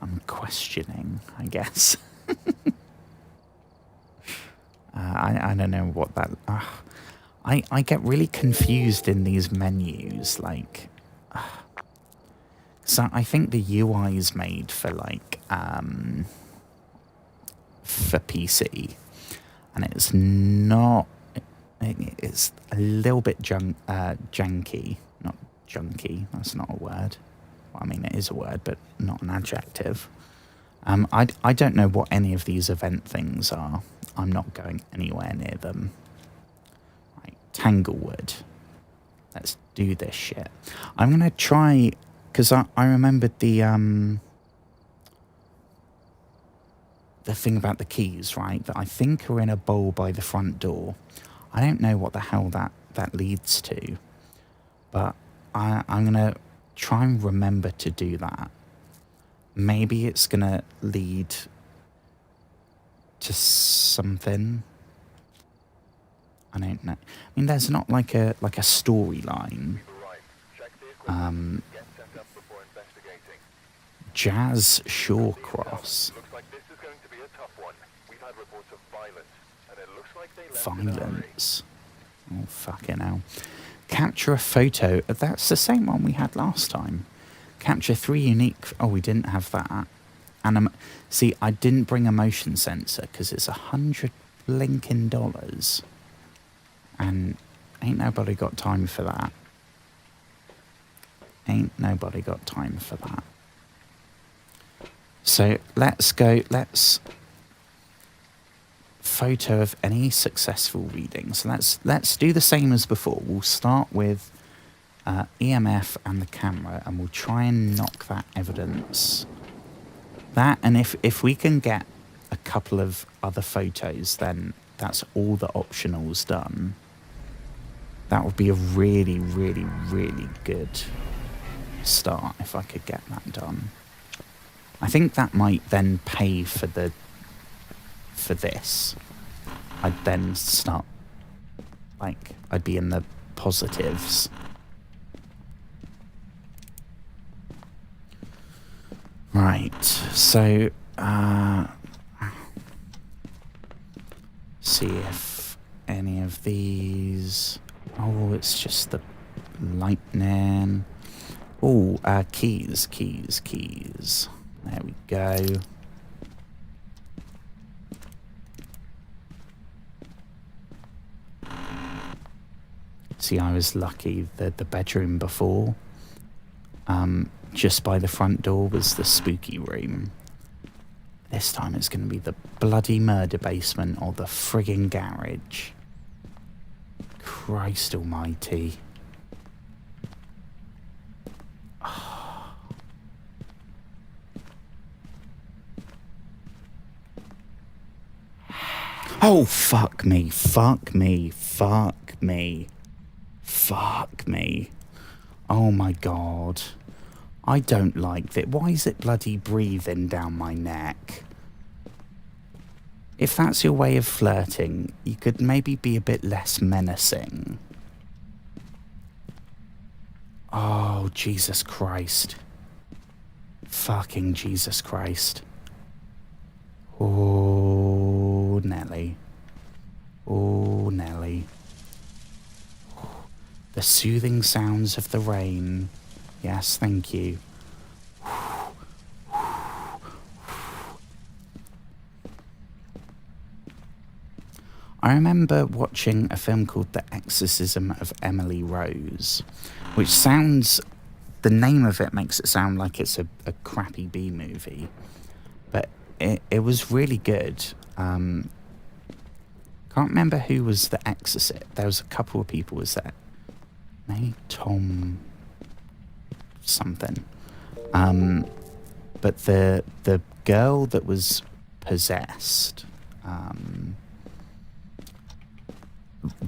I'm questioning, I guess. I don't know what that... I get really confused in these menus, like... So I think the UI is made for, like, for PC. And it's not... It's a little bit janky. Not junky, that's not a word. I mean, it is a word, but not an adjective. I don't know what any of these event things are. I'm not going anywhere near them. Right, Tanglewood. Let's do this shit. I'm going to try because I remembered the thing about the keys, right? That I think are in a bowl by the front door. I don't know what the hell that leads to, but I'm gonna try and remember to do that. Maybe it's gonna lead to something. I don't know. I mean, there's not like a storyline.
Get set up before investigating.
Jazz Shawcross.
Looks like this is going to be a tough one. We've had reports of violence, and it looks like they left in a hurry.
Violence. Oh, fucking hell. Capture a photo. That's the same one we had last time. Capture 3 unique... Oh, we didn't have that. And see, I didn't bring a motion sensor because it's $100 blinking dollars. And ain't nobody got time for that. Ain't nobody got time for that. So let's go, photo of any successful readings. Let's do the same as before. We'll start with EMF and the camera, and we'll try and knock that evidence. That, and if we can get a couple of other photos, then that's all the optionals done. That would be a really, really, really good start if I could get that done. I think that might then pay for this. I'd then start, like, I'd be in the positives. Right, so, see if any of these... Oh, it's just the lightning. Oh, keys. There we go. See, I was lucky that the bedroom before, just by the front door, was the spooky room. This time it's going to be the bloody murder basement or the frigging garage. Christ almighty. Oh, fuck me. Oh my god. I don't like that. Why is it bloody breathing down my neck? If that's your way of flirting, you could maybe be a bit less menacing. Oh, Jesus Christ. Fucking Jesus Christ. Oh, Nelly. Oh, Nelly. The soothing sounds of the rain. Yes, thank you. I remember watching a film called The Exorcism of Emily Rose, which sounds... The name of it makes it sound like it's a crappy B-movie, but it was really good. Can't remember who was the exorcist. There was a couple of people. Was that maybe Tom something? But the girl that was possessed,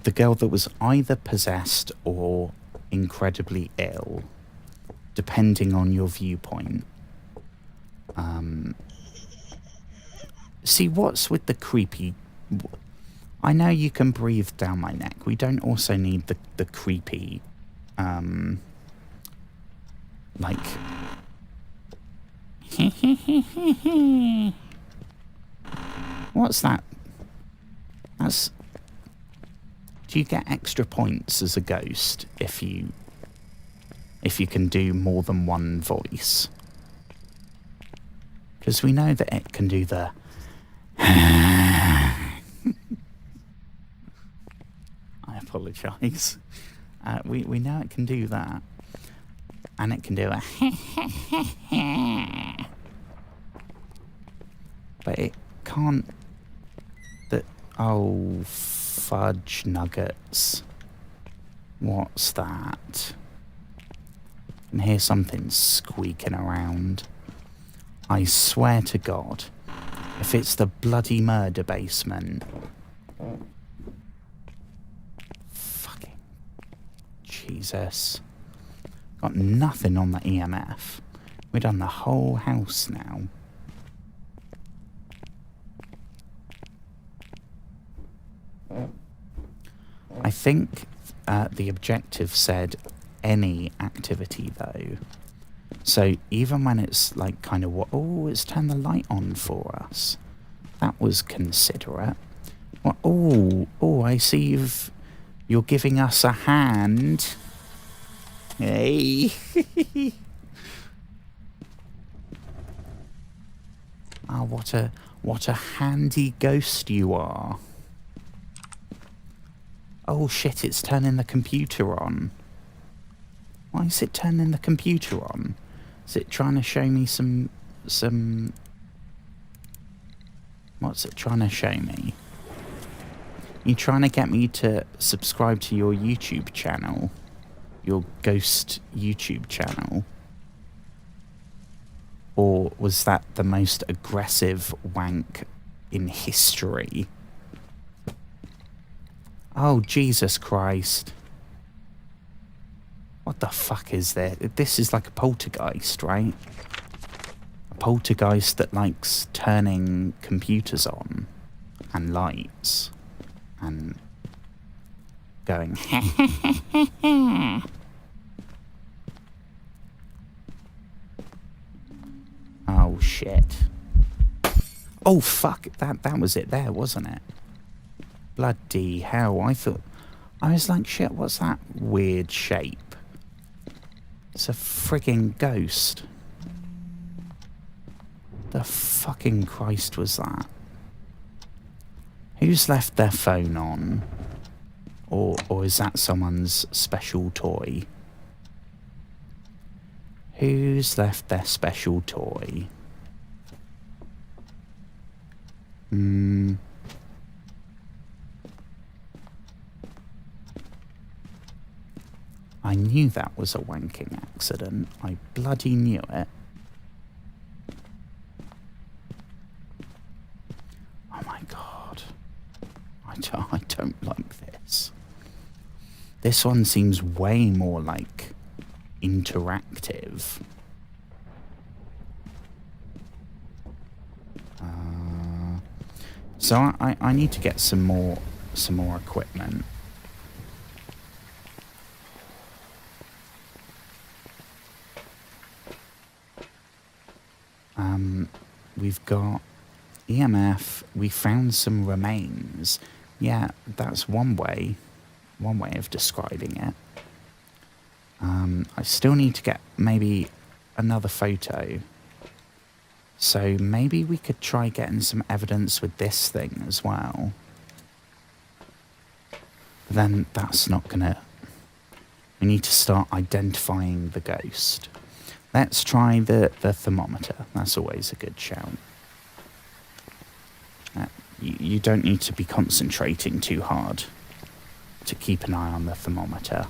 the girl that was either possessed or incredibly ill, depending on your viewpoint. See, what's with the creepy... I know you can breathe down my neck. We don't also need the creepy... like... What's that? That's... Do you get extra points as a ghost if you can do more than one voice? Because we know that it can do the... I apologise. We know it can do that. And it can do a... But it can't... Oh, fudge nuggets. What's that? I can hear something squeaking around. I swear to God, if it's the bloody murder basement. Fucking Jesus. Got nothing on the EMF. We've done the whole house now. I think the objective said any activity though. So even when it's like kind of what, oh, it's turned the light on for us. That was considerate. What? Oh, I see you're giving us a hand. Hey. Ah, what a handy ghost you are. Oh shit, it's turning the computer on. Why is it turning the computer on? Is it trying to show me some... What's it trying to show me? You trying to get me to subscribe to your YouTube channel? Your ghost YouTube channel? Or was that the most aggressive wank in history? Oh, Jesus Christ. What the fuck is there? This is like a poltergeist, right? A poltergeist that likes turning computers on and lights and going Oh shit. Oh fuck, that was it there, wasn't it? Bloody hell, I was like, shit, what's that weird shape? It's a frigging ghost. The fucking Christ was that? Who's left their phone on? Or is that someone's special toy? Who's left their special toy? I knew that was a wanking accident. I bloody knew it. Oh my God. I don't like this. This one seems way more like interactive. So I need to get some more equipment. We've got EMF. We found some remains. Yeah, that's one way of describing it. I still need to get maybe another photo. So maybe we could try getting some evidence with this thing as well. But then that's not gonna... We need to start identifying the ghost. Let's try the thermometer. That's always a good shout. You don't need to be concentrating too hard to keep an eye on the thermometer.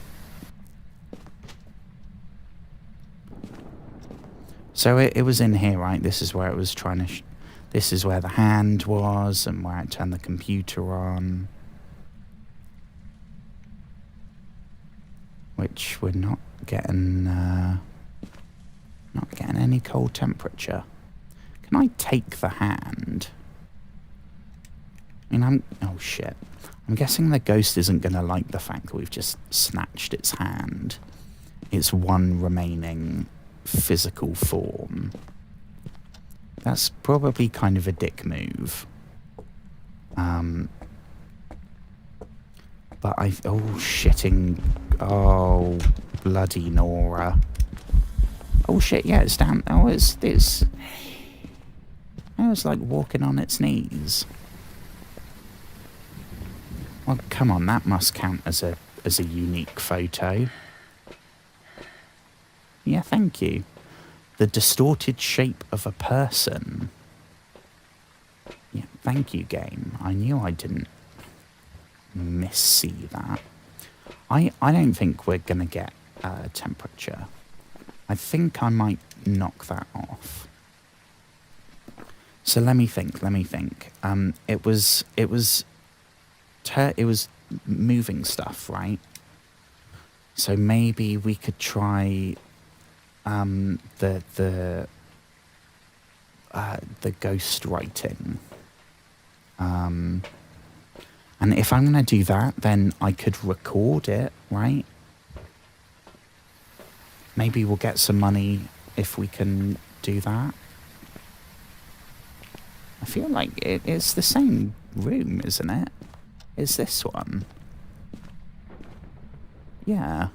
So it was in here, right? This is where it was trying to... This is where the hand was and where it turned the computer on. Which we're not getting... not getting any cold temperature. Can I take the hand? I mean, oh shit. I'm guessing the ghost isn't going to like the fact that we've just snatched its hand. Its one remaining physical form. That's probably kind of a dick move. But oh, bloody Nora. Oh shit, yeah, it's down. Oh, it's like walking on its knees. Well, come on, that must count as a unique photo. Yeah, thank you. The distorted shape of a person. Yeah, thank you, game. I knew I didn't miss-see that. I don't think we're gonna get temperature. I think I might knock that off. So let me think. It was moving stuff, right? So maybe we could try the ghost writing. And if I'm going to do that, then I could record it, right? Maybe we'll get some money if we can do that. I feel like it's the same room, isn't it? Is this one? Yeah.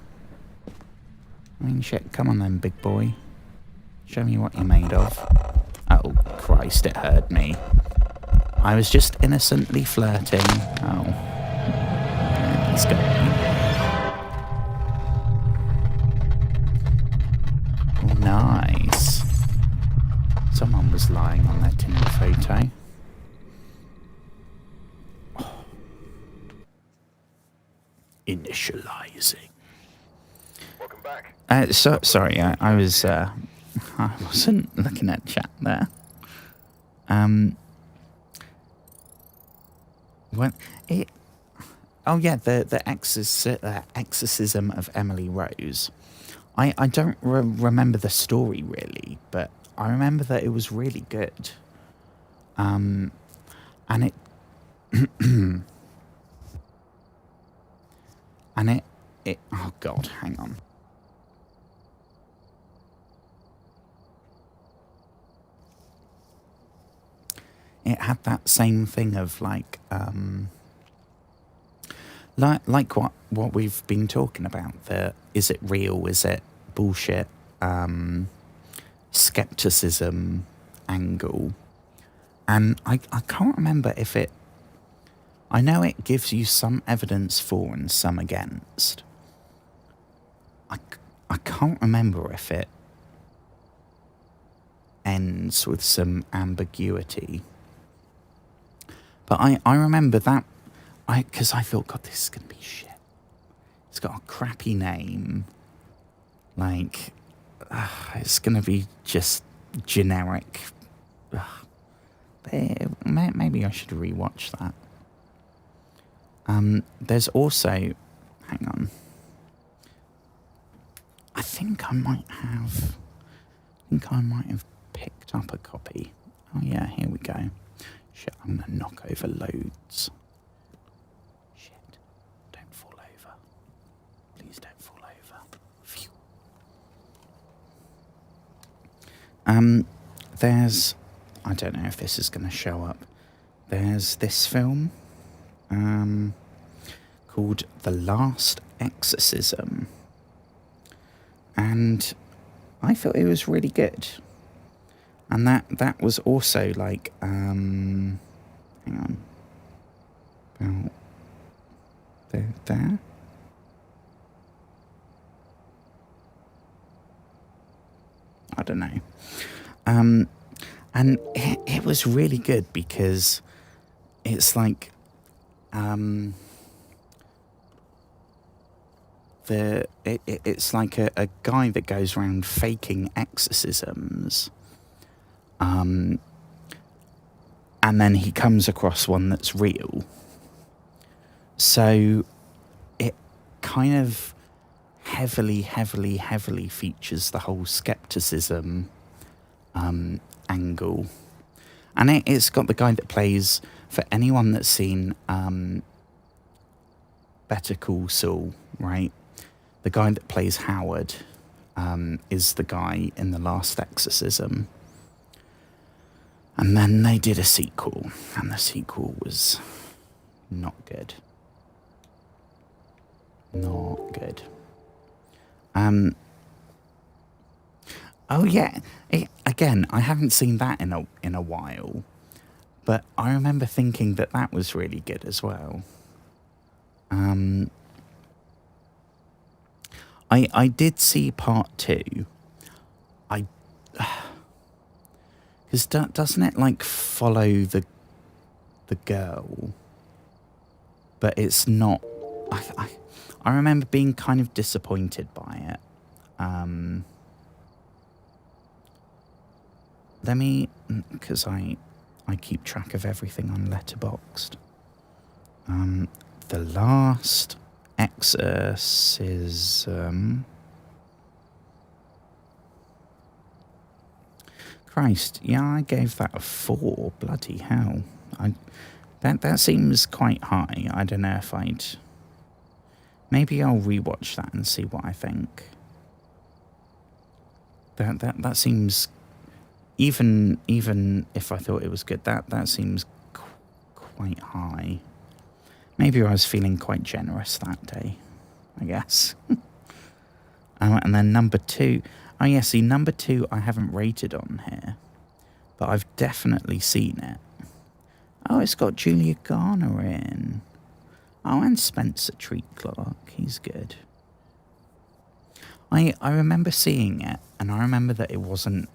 I mean, shit, come on then, big boy. Show me what you're made of. Oh, Christ, it heard me. I was just innocently flirting. Oh. Yeah, he's got me. Oh, nice. Someone was lying on their Tinder photo. Oh. Initializing.
Welcome back.
Sorry, I was I wasn't looking at chat there. When it, oh yeah, the exorcism of Emily Rose. I don't remember the story really, but I remember that it was really good. And it and it oh god, hang on. It had that same thing of like what we've been talking about. The is it real? Is it bullshit? Skepticism angle, and I can't remember if it. I know it gives you some evidence for and some against. I can't remember if it ends with some ambiguity. But I remember that, because I thought, God, this is going to be shit. It's got a crappy name. Like, it's going to be just generic. Maybe I should rewatch that. There's also, hang on. I think I might have picked up a copy. Oh yeah, here we go. Shit, I'm gonna knock over loads. Shit, don't fall over. Please don't fall over. Phew. There's, I don't know if this is gonna show up. There's this film, called The Last Exorcism. And I thought it was really good. And that was also like, hang on. About there. I don't know. And it was really good because it's like, it's like a guy that goes around faking exorcisms, and then he comes across one that's real. So it kind of heavily features the whole skepticism angle, and it's got the guy that plays, for anyone that's seen Better Call Saul, right? The guy that plays Howard is the guy in The Last Exorcism. And then they did a sequel, and the sequel was not good. Not good. Oh yeah, again, I haven't seen that in a while, but I remember thinking that was really good as well. I did see part 2. Because doesn't it like follow the girl? But it's not. I remember being kind of disappointed by it. let me, because I keep track of everything on Letterboxd. The last exorcism. Christ, yeah, I gave that a 4. Bloody hell. That seems quite high. I don't know if I'd... Maybe I'll rewatch that and see what I think. That seems... Even if I thought it was good, that seems quite high. Maybe I was feeling quite generous that day, I guess. And then number 2... Oh yeah, see, number 2 I haven't rated on here. But I've definitely seen it. Oh, it's got Julia Garner in. Oh, and Spencer Treat Clark. He's good. I remember seeing it, and I remember that it wasn't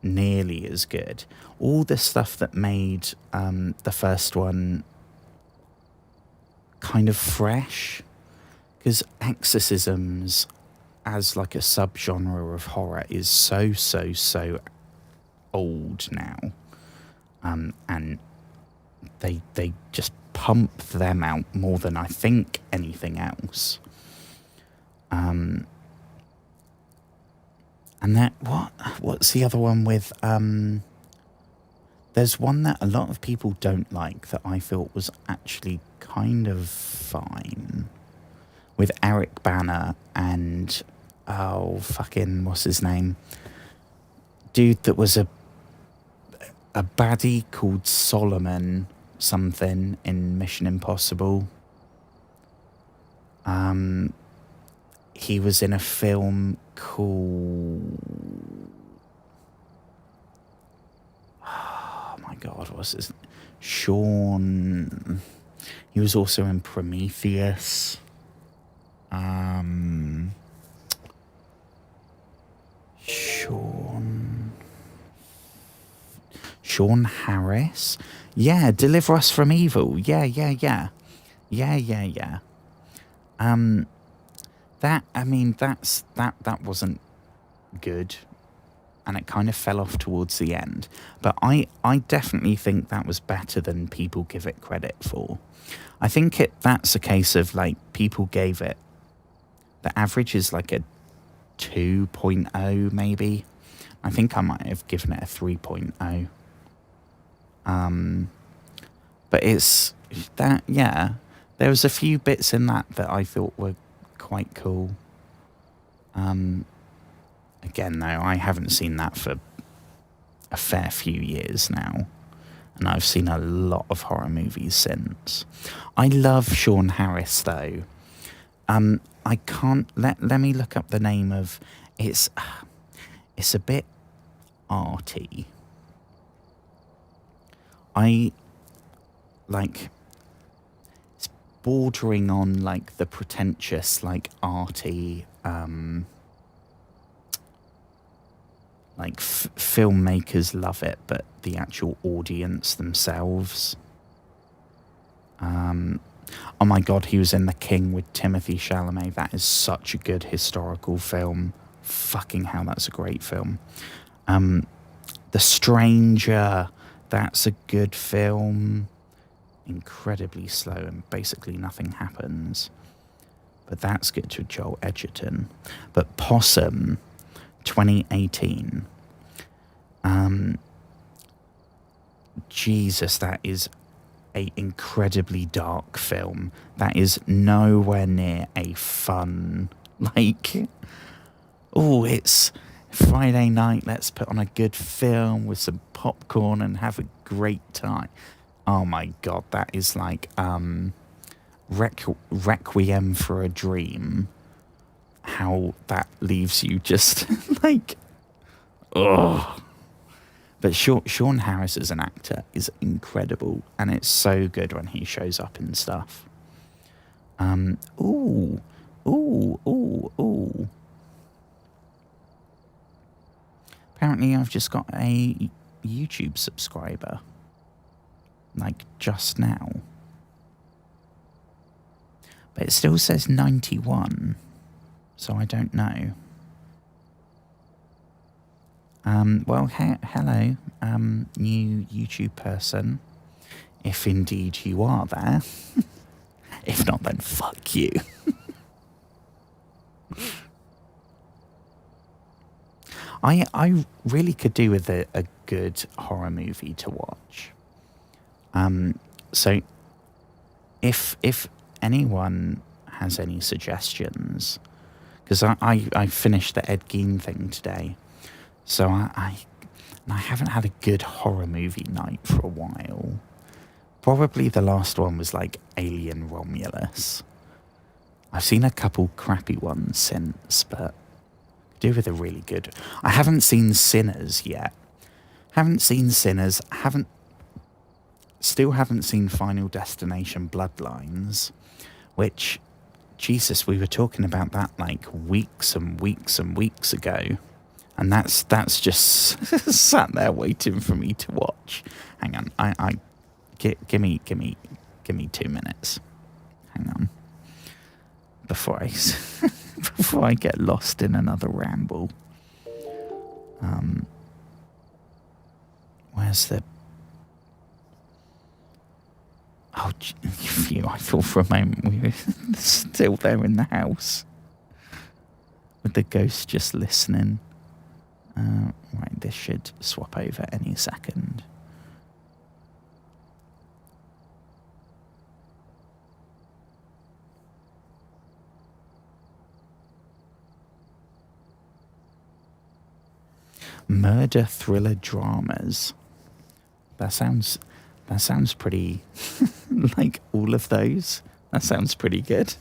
nearly as good. All the stuff that made the first one kind of fresh, because exorcisms as like a subgenre of horror is so old now, and they just pump them out more than I think anything else. And that what's the other one with there's one that a lot of people don't like that I thought was actually kind of fine, with Eric Bana and what's his name, dude that was a baddie called Solomon something in Mission Impossible. He was in a film called... Oh my God, what's his... Sean... He was also in Prometheus. Sean Harris. Yeah, Deliver Us from Evil. Yeah. That wasn't good, and it kind of fell off towards the end. But I definitely think that was better than people give it credit for. I think that's a case of like people gave it, the average is like a 2.0 maybe. I think I might have given it a 3.0. But it's that, yeah, there was a few bits in that I thought were quite cool. Again, though, I haven't seen that for a fair few years now, and I've seen a lot of horror movies since. I love Sean Harris, though. I can't... Let me look up the name of... It's a bit arty. It's bordering on, like, the pretentious, like, arty... like filmmakers love it, but the actual audience themselves. Oh my God, he was in The King with Timothy Chalamet. That is such a good historical film. Fucking hell, that's a great film. The Stranger, that's a good film. Incredibly slow and basically nothing happens. But that's good, to Joel Edgerton. But Possum, 2018. Jesus, that is a incredibly dark film. That is nowhere near a fun, like, oh, it's Friday night, let's put on a good film with some popcorn and have a great time. Oh my God, that is like Requiem for a Dream. How that leaves you just like, oh. But Sean Harris as an actor is incredible, and it's so good when he shows up in stuff. Ooh. Apparently I've just got a YouTube subscriber. Like, just now. But it still says 91. So I don't know. Well, hello, new YouTube person, if indeed you are there. If not, then fuck you. I really could do with a good horror movie to watch. So if anyone has any suggestions, because I finished the Ed Gein thing today, so I haven't had a good horror movie night for a while. Probably the last one was like Alien Romulus. I've seen a couple crappy ones since, but do with a really good. I haven't seen Sinners yet. Haven't seen Sinners. Still haven't seen Final Destination Bloodlines, which, Jesus, we were talking about that like weeks and weeks and weeks ago, and that's just sat there waiting for me to watch. Hang on, give me 2 minutes. Hang on, before I get lost in another ramble. Where's the? Oh, phew! I thought for a moment we were still there in the house with the ghost just listening. Right, this should swap over any second. Murder thriller dramas. That sounds pretty like all of those. That sounds pretty good.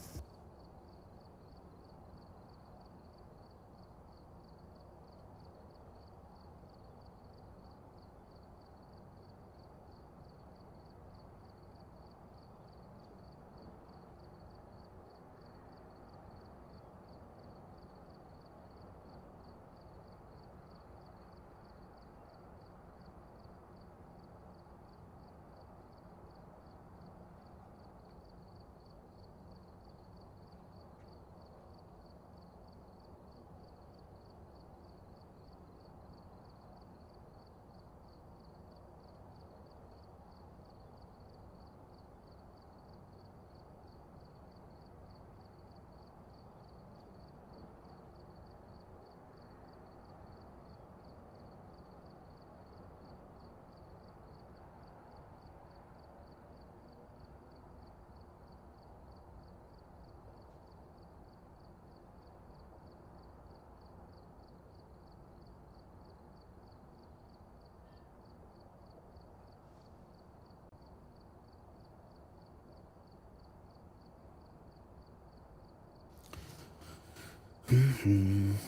You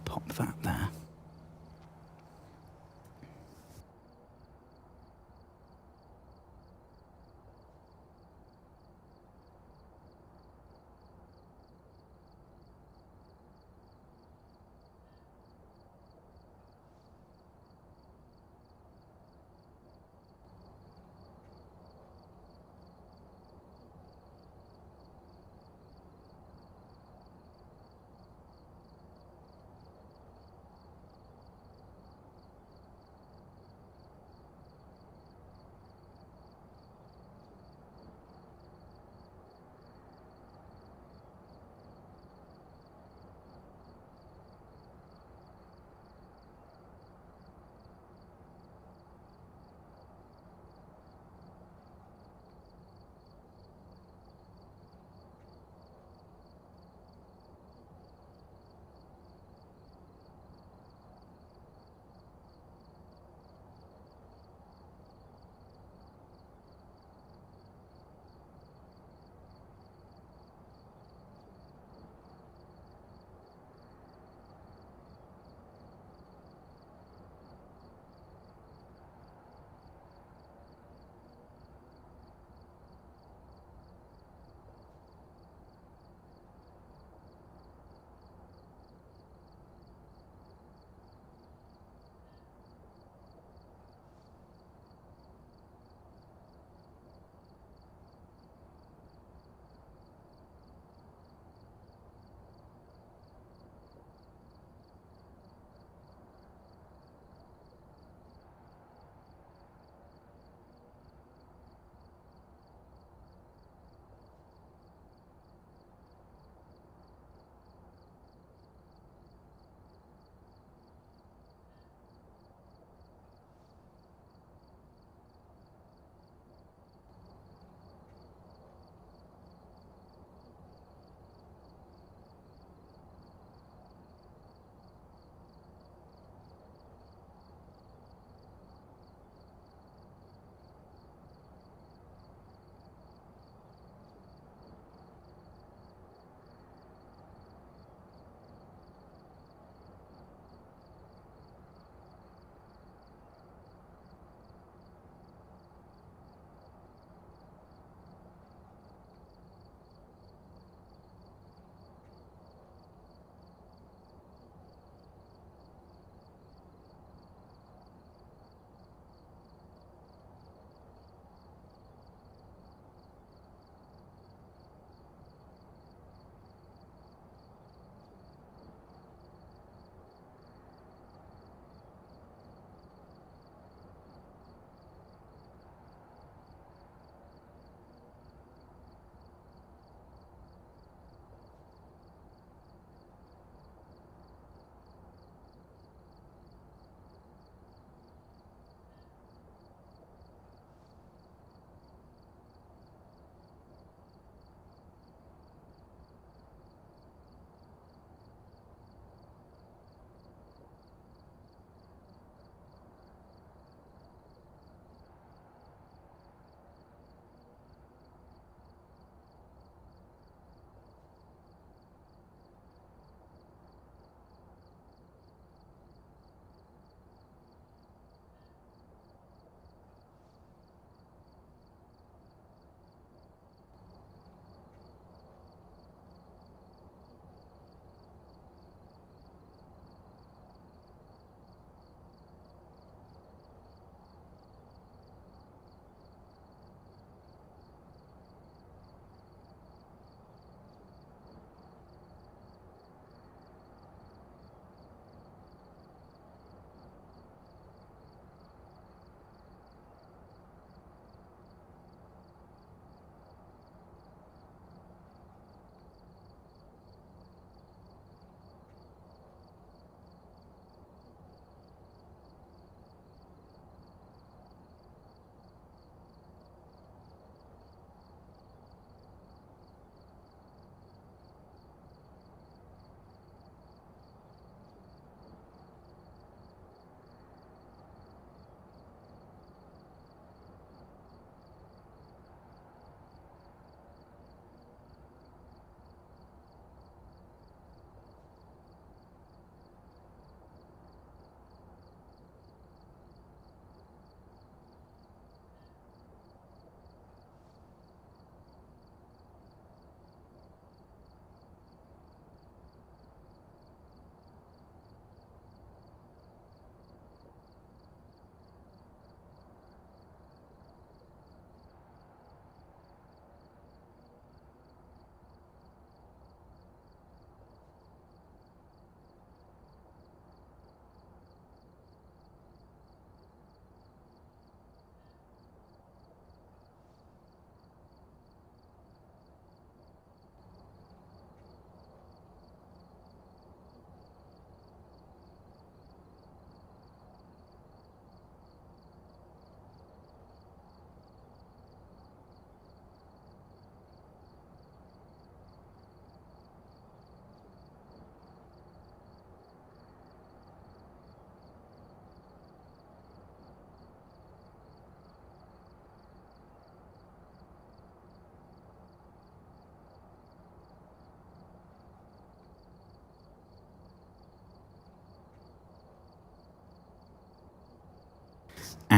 pop that there.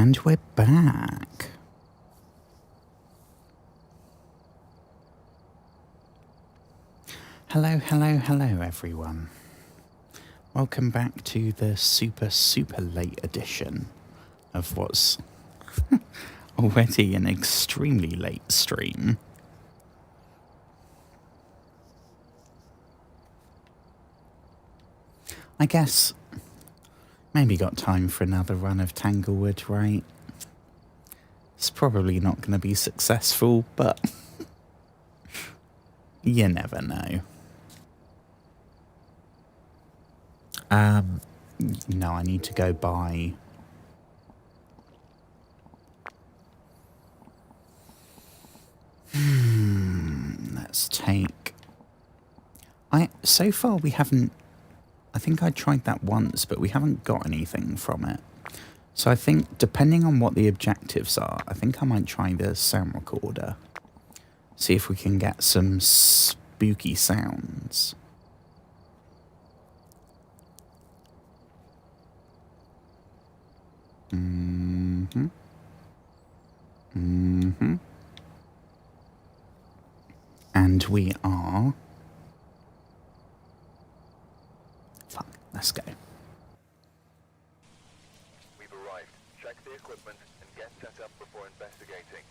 And we're back. Hello, hello, hello, everyone. Welcome back to the super, super late edition of what's already an extremely late stream. I guess maybe got time for another run of Tanglewood, right? It's probably not going to be successful, but you never know. No, I need to go buy... let's take... So far we haven't... I think I tried that once, but we haven't got anything from it. So I think, depending on what the objectives are, I think I might try the sound recorder. See if we can get some spooky sounds. Mm-hmm. Mm-hmm. And we are... Fuck, let's go.
We've arrived. Check the equipment and get set up before investigating.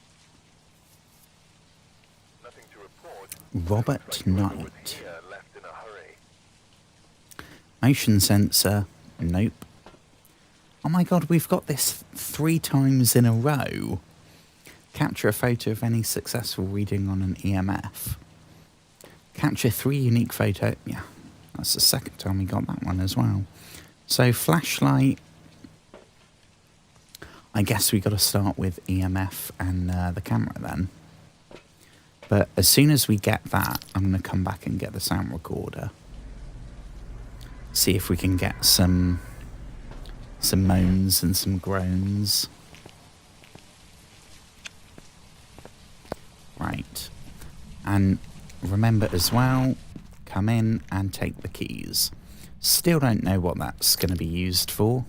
Nothing to report.
Robert Knight.
Here left in a hurry.
Motion sensor. Nope. Oh my god, we've got this 3 times in a row. Capture a photo of any successful reading on an EMF. Capture 3 unique photo. Yeah, that's the second time we got that one as well. So flashlight. I guess we got to start with EMF and the camera then. But as soon as we get that, I'm going to come back and get the sound recorder. See if we can get some moans and some groans. Right. And remember as well, come in and take the keys. Still don't know what that's going to be used for.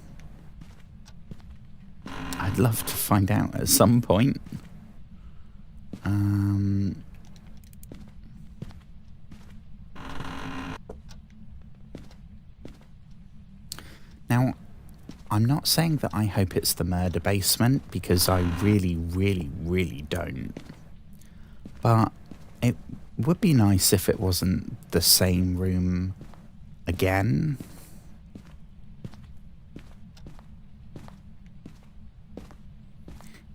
I'd love to find out at some point. Now, I'm not saying that I hope it's the murder basement, because I really, really, really don't. But it would be nice if it wasn't the same room again.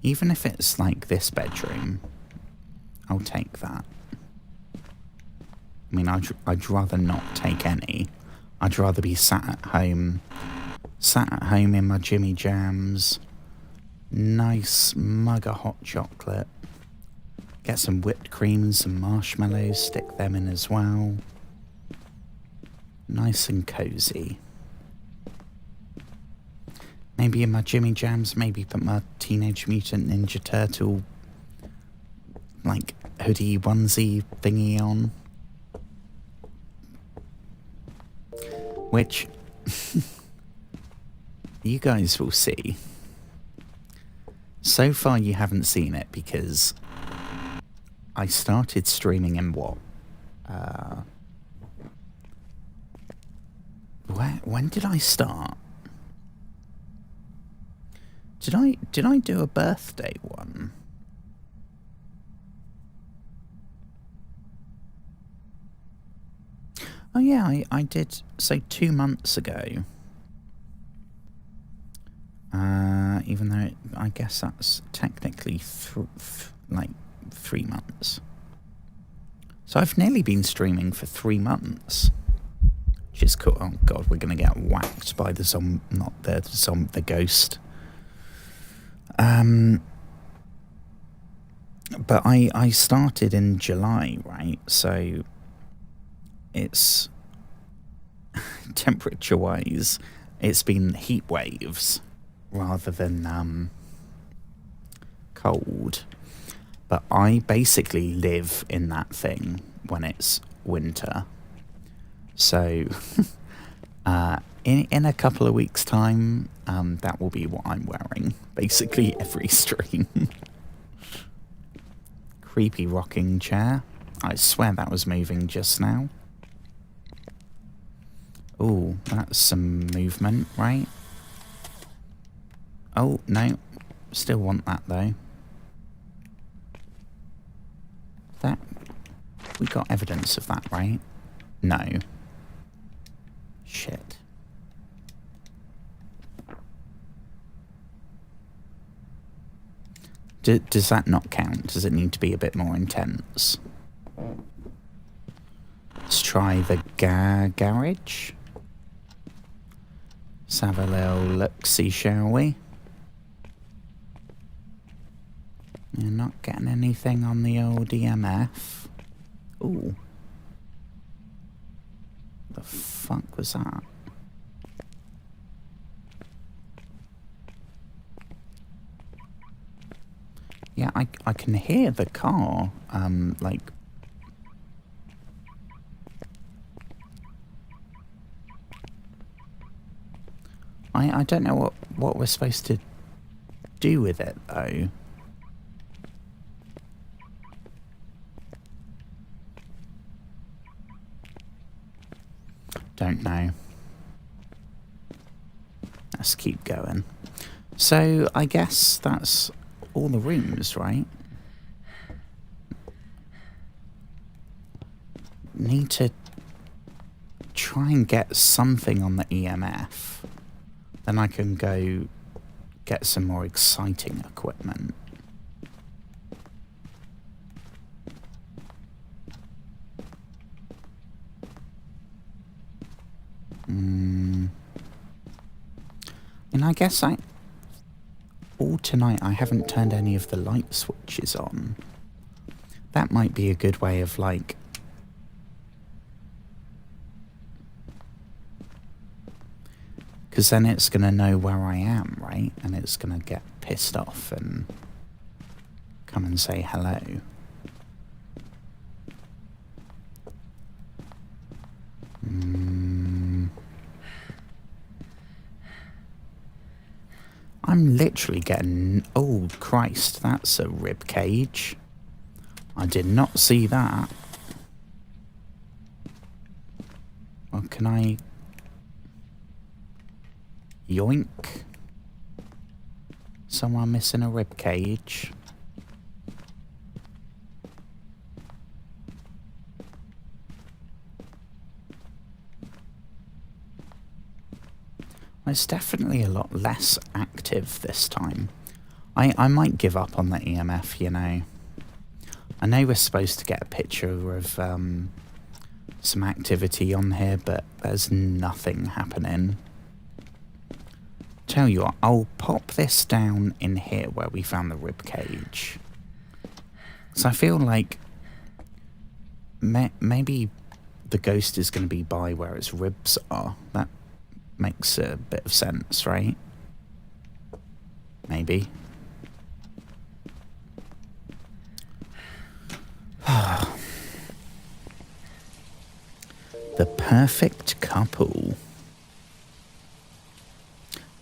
Even if it's like this bedroom, I'll take that. I mean, I'd rather not take any. I'd rather be sat at home in my Jimmy Jams, nice mug of hot chocolate, get some whipped cream and some marshmallows, stick them in as well. Nice and cozy. Maybe in my Jimmy Jams, maybe put my Teenage Mutant Ninja Turtle, like, hoodie onesie thingy on. Which... you guys will see. So far you haven't seen it because I started streaming in what? When did I start? Did I do a birthday one? Oh yeah, I did, so 2 months ago. Even though I guess that's technically like 3 months. So I've nearly been streaming for 3 months. Which is cool. Oh god, we're gonna get whacked by the the ghost. But I started in July, right? So it's temperature-wise, it's been heat waves rather than cold. But I basically live in that thing when it's winter. So in a couple of weeks' time, that will be what I'm wearing. Basically every stream. Creepy rocking chair. I swear that was moving just now. Oh, that's some movement, right? Oh, no. Still want that, though. That... We got evidence of that, right? No. Shit. Does that not count? Does it need to be a bit more intense? Let's try the garage. Let's have a little look-see, shall we? You're not getting anything on the old EMF. Ooh. The fuck was that? Yeah, I can hear the car, like... I don't know what we're supposed to do with it, though. Don't know. Let's keep going. So, I guess that's all the rooms, right? Need to try and get something on the EMF. Then I can go get some more exciting equipment. And I guess all tonight I haven't turned any of the light switches on. That might be a good way of, like... Because then it's going to know where I am, right? And it's going to get pissed off and come and say hello. I'm literally getting... Oh, Christ, that's a rib cage. I did not see that. Well, can I... Yoink. Someone missing a rib cage. It's definitely a lot less active this time. I might give up on the EMF, you know. I know we're supposed to get a picture of some activity on here, but there's nothing happening. Tell you what, I'll pop this down in here where we found the rib cage. So I feel like maybe the ghost is going to be by where its ribs are. That makes a bit of sense, right? Maybe. The perfect couple.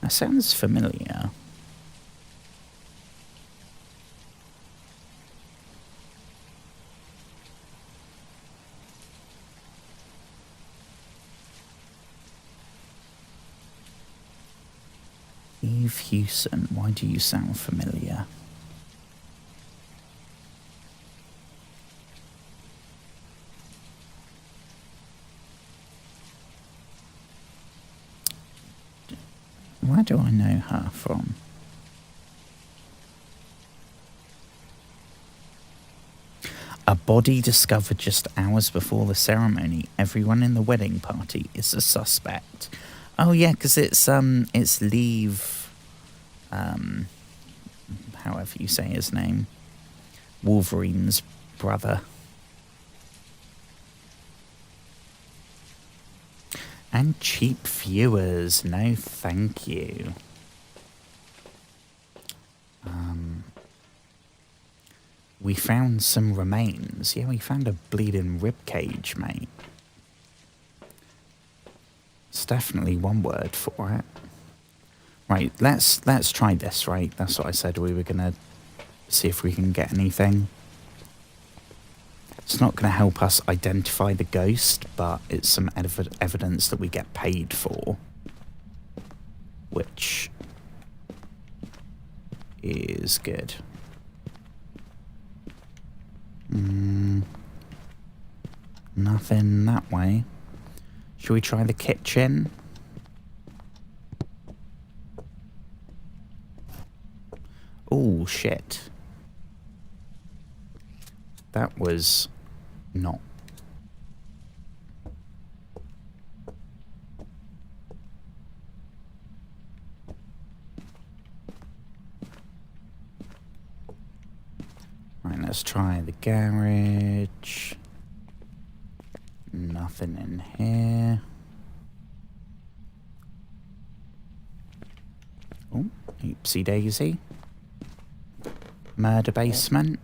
That sounds familiar. Eve Hewson, why do you sound familiar? Where do I know her from? A body discovered just hours before the ceremony. Everyone in the wedding party is a suspect. Oh yeah, because it's Leave, however you say his name, Wolverine's brother. And cheap viewers, no thank you. We found some remains. Yeah, we found a bleeding rib cage, mate. It's definitely one word for it. Right, let's try this, right? That's what I said we were gonna see if we can get anything. It's not gonna help us identify the ghost, but it's some evidence that we get paid for. Which is good. Nothing that way. Should we try the kitchen? Oh, shit. That was not. Right, let's try the garage. Nothing in here. Oh, oopsie daisy. Murder basement.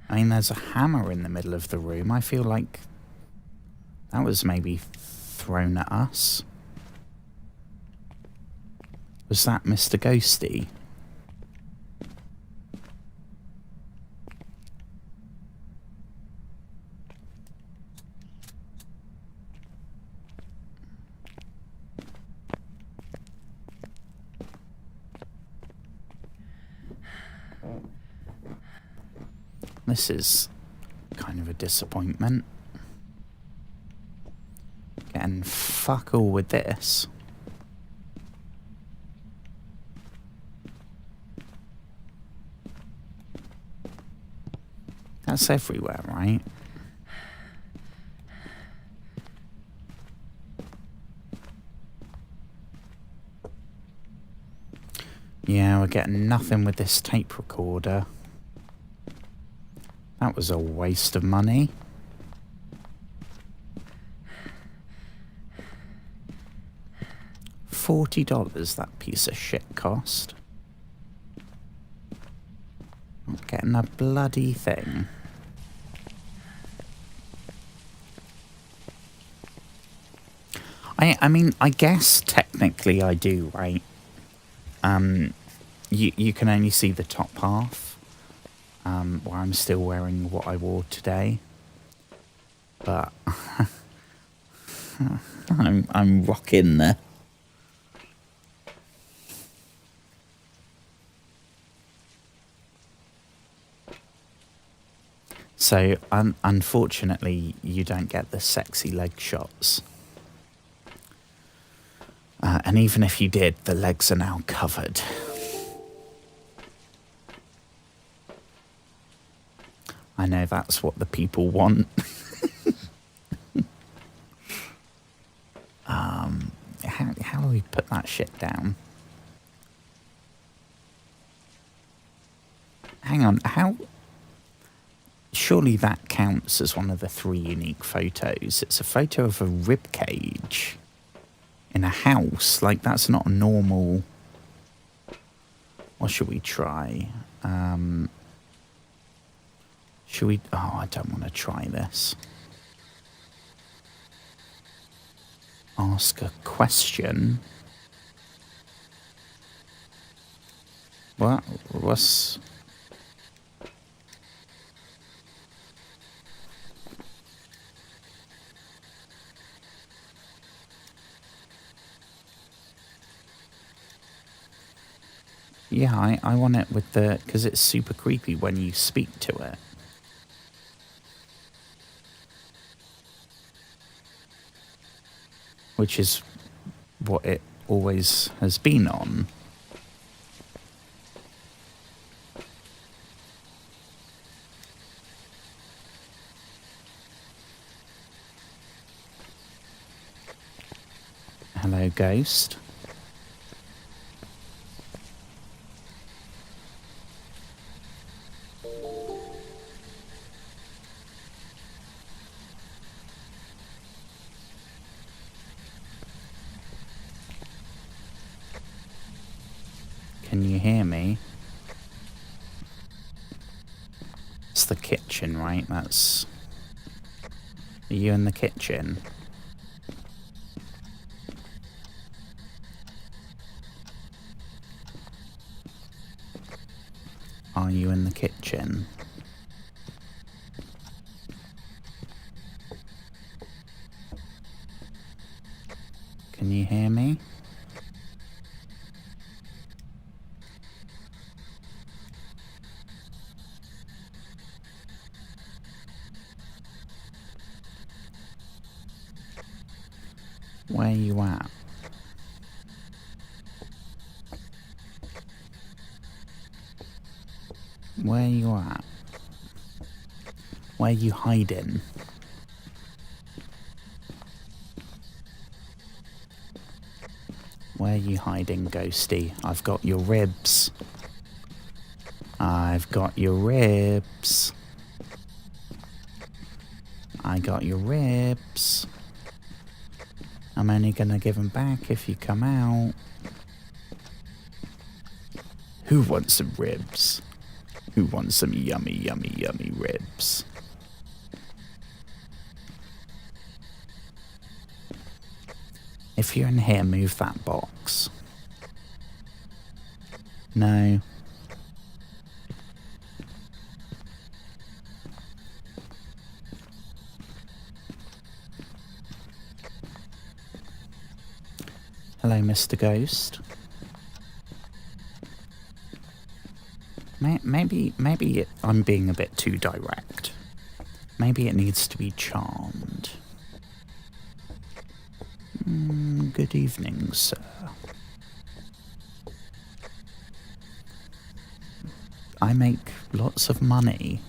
I mean, there's a hammer in the middle of the room. I feel like that was maybe thrown at us. Was that Mr. Ghosty? This is kind of a disappointment. Getting fuck all with this. That's everywhere, right? Yeah, we're getting nothing with this tape recorder. That was a waste of money. $40 that piece of shit cost. Not getting a bloody thing. I mean, I guess technically I do, right? You can only see the top half, where I'm still wearing what I wore today. But I'm rocking the. So unfortunately, you don't get the sexy leg shots. And even if you did, the legs are now covered. I know that's what the people want. How do we put that shit down? Hang on, how? Surely that counts as one of the 3 unique photos. It's a photo of a rib cage in a house. Like, that's not a normal. What should we try? Should we? Oh, I don't want to try this. Ask a question. What's? Yeah, I want it with the, because it's super creepy when you speak to it. Which is what it always has been on. Hello, ghost. Can you hear me? It's the kitchen, right? That's Are you in the kitchen? Are you in the kitchen? Can you hear me? Where are you at? Where are you at? Where are you hiding? Where are you hiding, Ghosty? I've got your ribs. I've got your ribs. I got your ribs. I'm only gonna give them back if you come out. Who wants some ribs? Who wants some yummy, yummy, yummy ribs? If you're in here, move that box. No. Hello, Mr. Ghost. Maybe I'm being a bit too direct. Maybe it needs to be charmed. Good evening, sir. I make lots of money.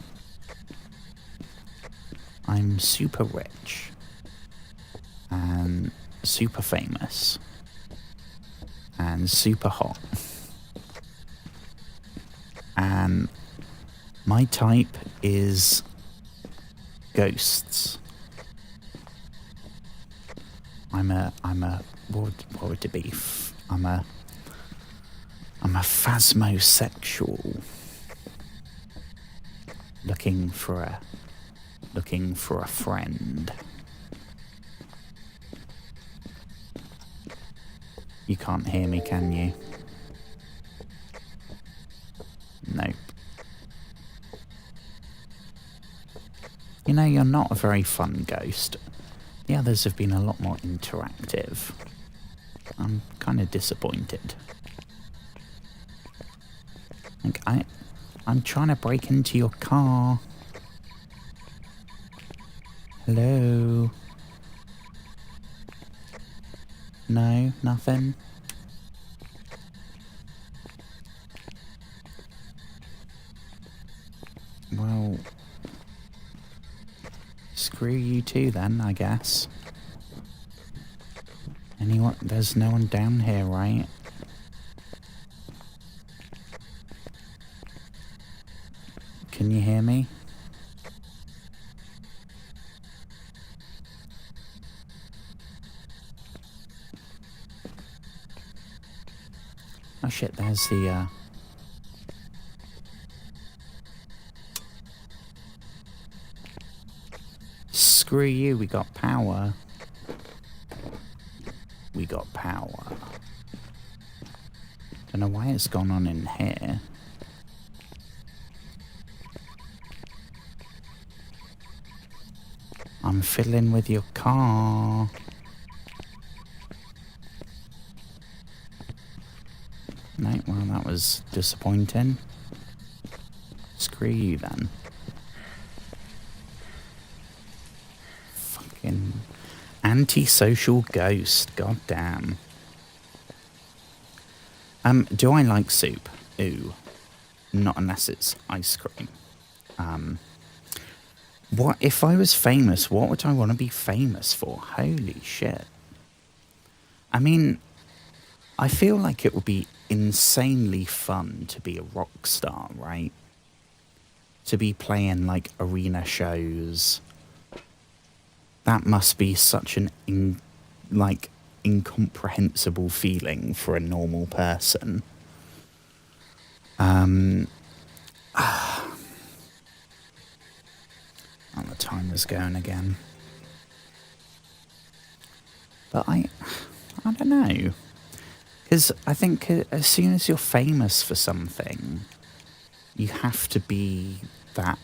I'm super rich. And super famous. And super hot. And my type is ghosts. I'm a what would it be? I'm a phasmosexual looking for a friend. You can't hear me, can you? Nope. You know, you're not a very fun ghost. The others have been a lot more interactive. I'm kind of disappointed. Like, I'm trying to break into your car. Hello? No, nothing? Well, screw you too then, I guess. Anyone? There's no one down here, right? Can you hear me? Oh shit, there's the, Screw you, we got power. We got power. Don't know why it's gone on in here. I'm fiddling with your car. No, well, that was disappointing. Screw you then. Fucking antisocial ghost, goddamn. Do I like soup? Ooh. Not unless it's ice cream. What if I was famous, what would I want to be famous for? Holy shit. I mean, I feel like it would be insanely fun to be a rock star, right? To be playing like arena shows. That must be such an incomprehensible feeling for a normal person. Oh, the timer's going again. But I don't know. Because I think as soon as you're famous for something, you have to be that,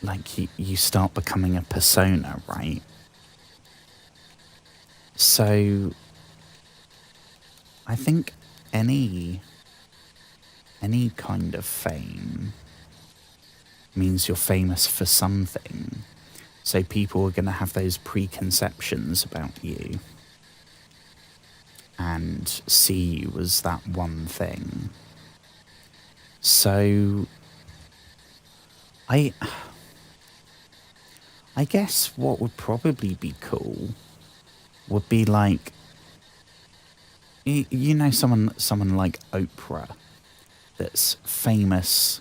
like you start becoming a persona, right? So I think any kind of fame means you're famous for something. So people are going to have those preconceptions about you and see you as that one thing. So I guess what would probably be cool would be like, you know, someone like Oprah that's famous,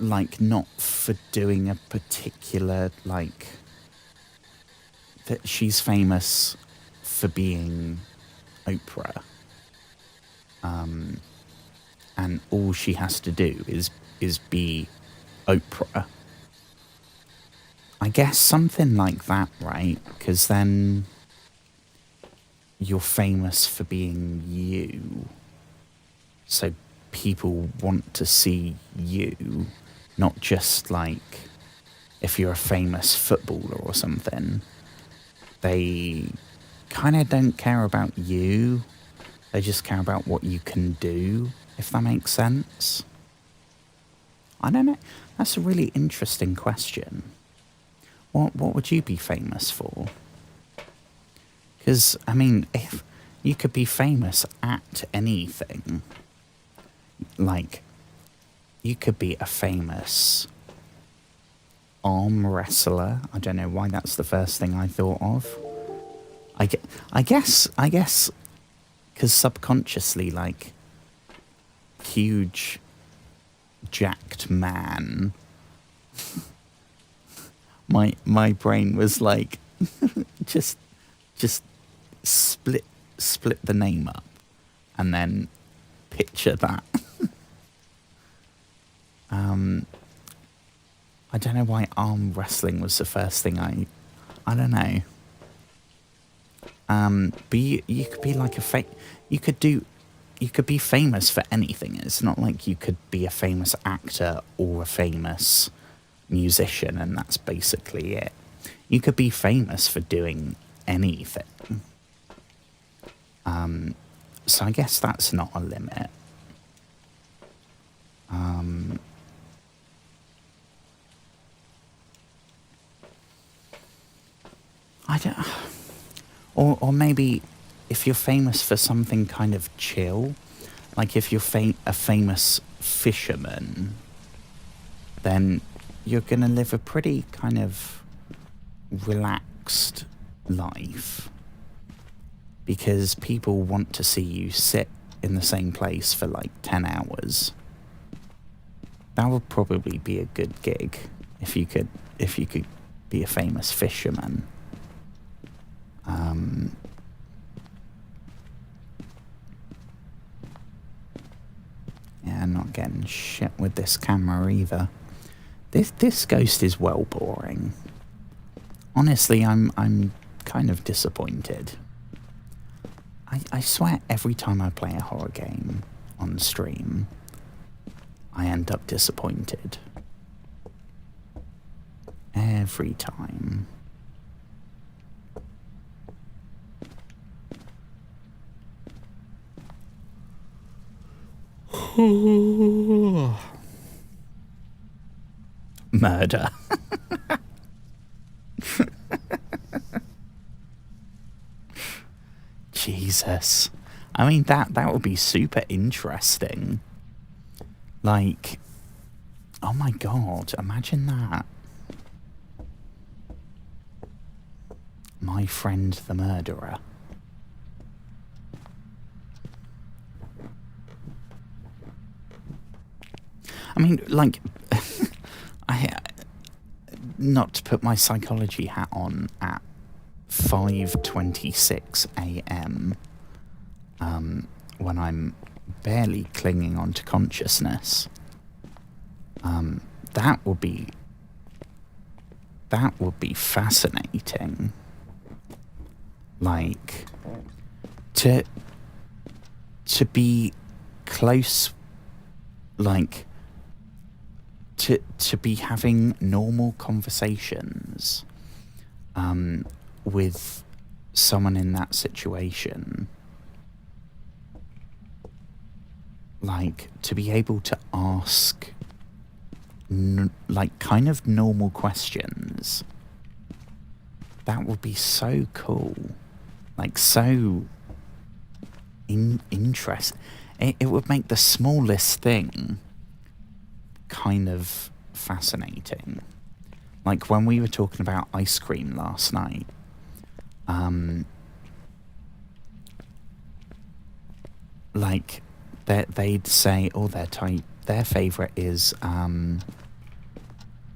like not for doing a particular, like, that she's famous for being Oprah, and all she has to do is be Oprah. I guess something like that, right? Because then you're famous for being you. So people want to see you, not just like if you're a famous footballer or something. They kind of don't care about you. They just care about what you can do, if that makes sense. I don't know. That's a really interesting question. What would you be famous for? Because, I mean, if you could be famous at anything, like, you could be a famous arm wrestler. I don't know why that's the first thing I thought of. I guess, because subconsciously, like, huge, jacked man, my brain was like, just split the name up and then picture that. I don't know why arm wrestling was the first thing I don't know. But you could be like you could be famous for anything. It's not like you could be a famous actor or a famous musician and that's basically it. You could be famous for doing anything. So I guess that's not a limit. I don't... Or maybe if you're famous for something kind of chill, like if you're a famous fisherman, then you're going to live a pretty kind of relaxed life. Because people want to see you sit in the same place for like 10 hours. That would probably be a good gig if you could be a famous fisherman. Yeah, I'm not getting shit with this camera either. This ghost is well boring. Honestly, I'm kind of disappointed. I swear every time I play a horror game on stream, I end up disappointed. Every time. Murder. Jesus. I mean, that would be super interesting. Like, oh my god, imagine that. My friend the murderer. I mean, like, not to put my psychology hat on at 5:26 a.m. When I'm barely clinging on to consciousness, that would be that would be fascinating. Like, to be close, like, to be having normal conversations with someone in that situation. Like, to be able to ask like kind of normal questions. That would be so cool. Like, so interesting. It would make the smallest thing kind of fascinating. Like when we were talking about ice cream last night, like they'd say, oh, their favourite is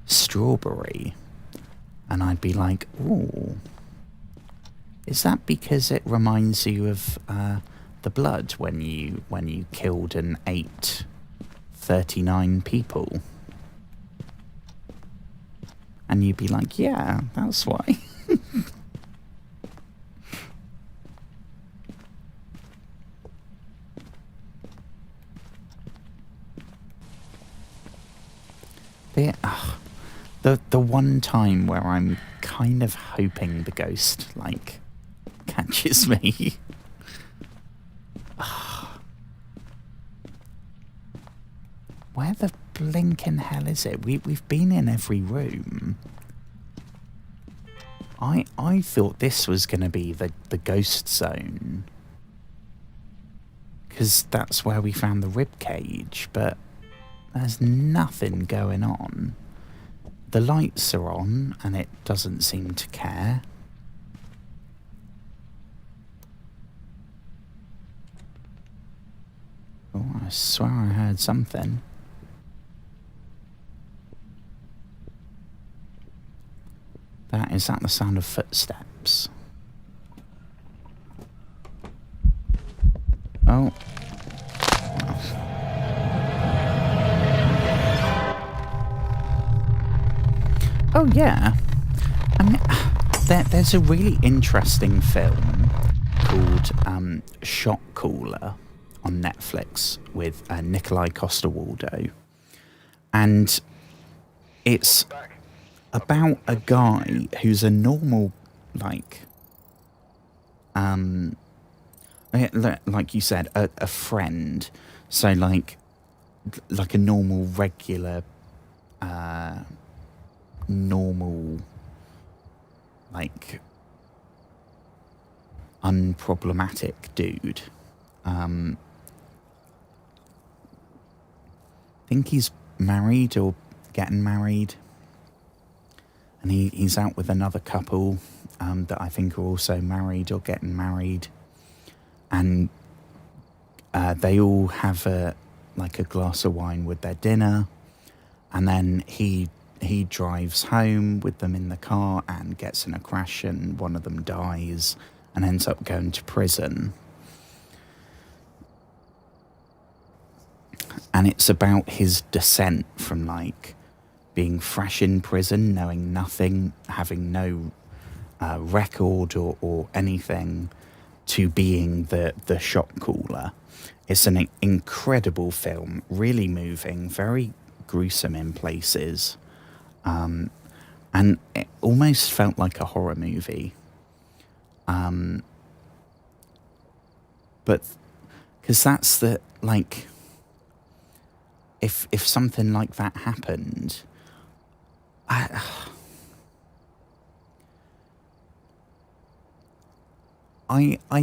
strawberry. And I'd be like, oh, is that because it reminds you of the blood when you killed and ate 39 people? And you'd be like, yeah, that's why. The one time where I'm kind of hoping the ghost, like, catches me. Where the blinking hell is it? We've been in every room. I thought this was going to be the ghost zone. Because that's where we found the rib cage, but there's nothing going on. The lights are on and it doesn't seem to care. Oh, I swear I heard something. Is that the sound of footsteps? Oh. Oh, yeah. I mean, there's a really interesting film called Shot Caller on Netflix with Nikolai Coster-Waldau. And it's about a guy who's a normal, like you said, a friend. So like a normal, regular, normal, like unproblematic dude. I think he's married or getting married. And he's out with another couple that I think are also married or getting married. And they all have a glass of wine with their dinner. And then he drives home with them in the car and gets in a crash and one of them dies and ends up going to prison. And it's about his descent from like being fresh in prison, knowing nothing, having no record or anything, to being the shot caller. It's an incredible film, really moving, very gruesome in places, and it almost felt like a horror movie. But because that's the, like, if something like that happened, I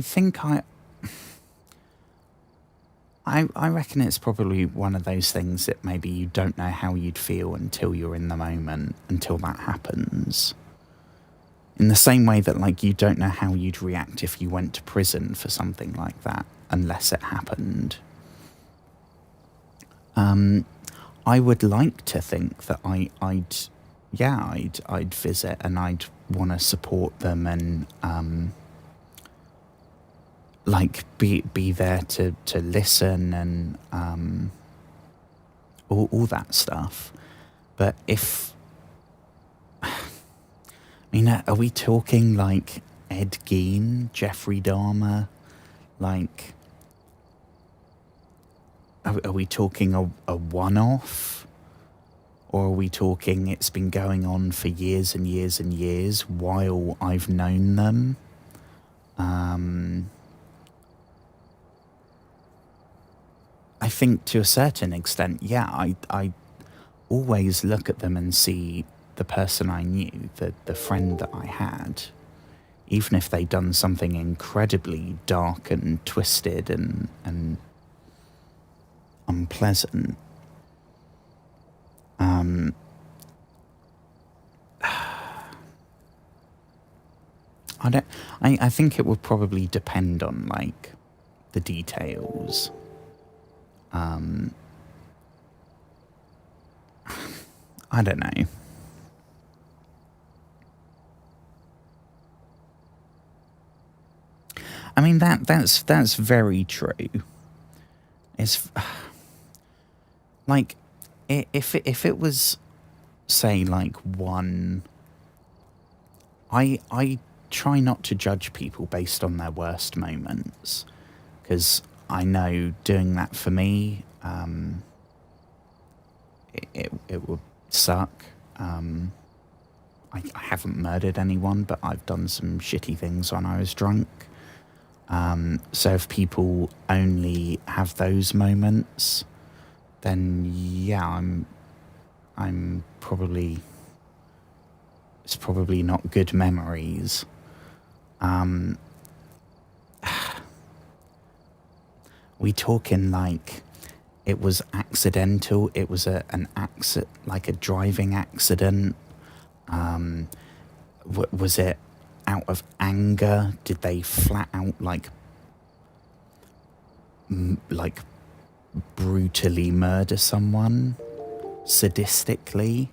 think I reckon it's probably one of those things that maybe you don't know how you'd feel until you're in the moment, until that happens. In the same way that, like, you don't know how you'd react if you went to prison for something like that, unless it happened. I would like to think that I'd visit and I'd want to support them and like be there to listen and all that stuff. But if mean, are we talking like Ed Gein, Jeffrey Dahmer? Like, are we talking a one-off? Or are we talking it's been going on for years and years and years while I've known them? I think to a certain extent, yeah, I always look at them and see the person I knew, the friend that I had, even if they'd done something incredibly dark and twisted and unpleasant. I think it would probably depend on, like, the details. I don't know. I mean, that's very true. It's like, if it was, say, like one. I try not to judge people based on their worst moments, because I know doing that for me, it would suck. I haven't murdered anyone, but I've done some shitty things when I was drunk. So if people only have those moments, then yeah, I'm probably, it's probably not good memories. We talking like it was accidental? It was an accident, like a driving accident? Was it out of anger? Did they flat out like brutally murder someone sadistically?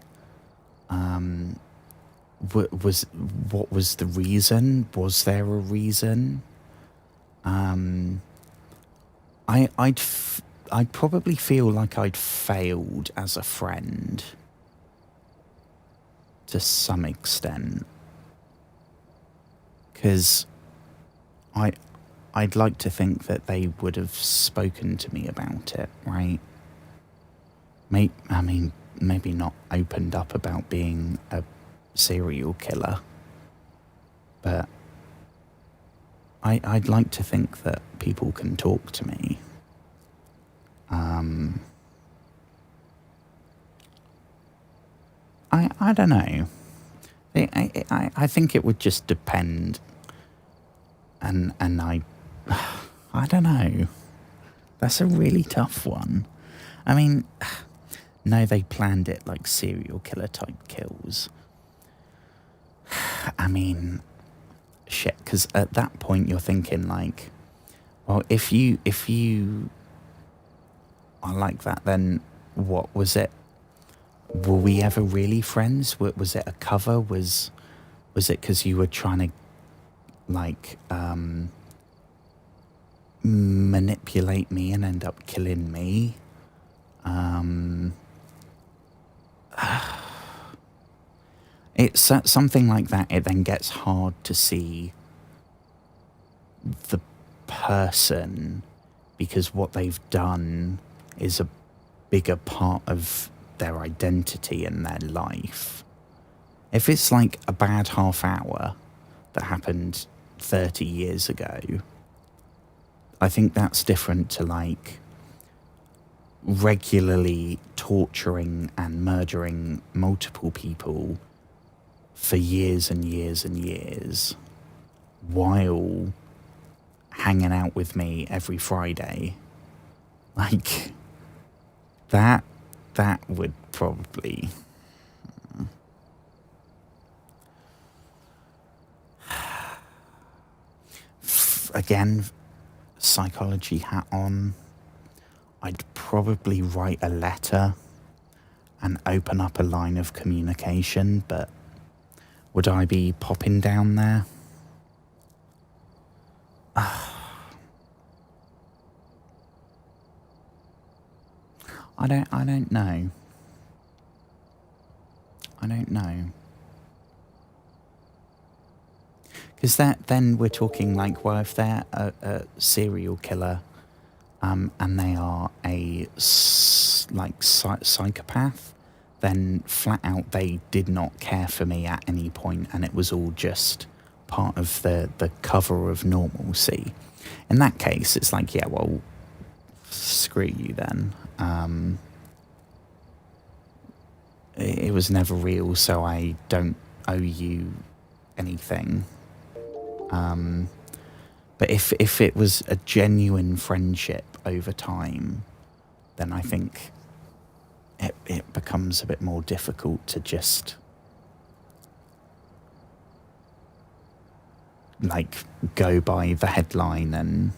What was the reason? Was there a reason? I'd probably feel like I'd failed as a friend to some extent, because I'd like to think that they would have spoken to me about it, right? I mean, maybe not opened up about being a serial killer, but I'd like to think that people can talk to me. I don't know. I think it would just depend, and I don't know. That's a really tough one. I mean, no, they planned it like serial killer type kills. I mean, shit, because at that point you're thinking like, well, if you are like that, then what was it? Were we ever really friends? Was it a cover? Was it because you were trying to like manipulate me and end up killing me? It's something like that. It then gets hard to see the person, because what they've done is a bigger part of their identity and their life. If it's like a bad half hour that happened 30 years ago, I think that's different to like regularly torturing and murdering multiple people for years and years and years while hanging out with me every Friday. Like, that would probably... Again, psychology hat on, I'd probably write a letter and open up a line of communication, but would I be popping down there? I don't know. I don't know. Because then we're talking like, well, if they're a serial killer, and they are a psychopath, then flat out they did not care for me at any point, and it was all just part of the cover of normalcy. In that case, it's like, yeah, well, screw you then. It was never real, so I don't owe you anything. But if it was a genuine friendship over time, then I think it becomes a bit more difficult to just like go by the headline and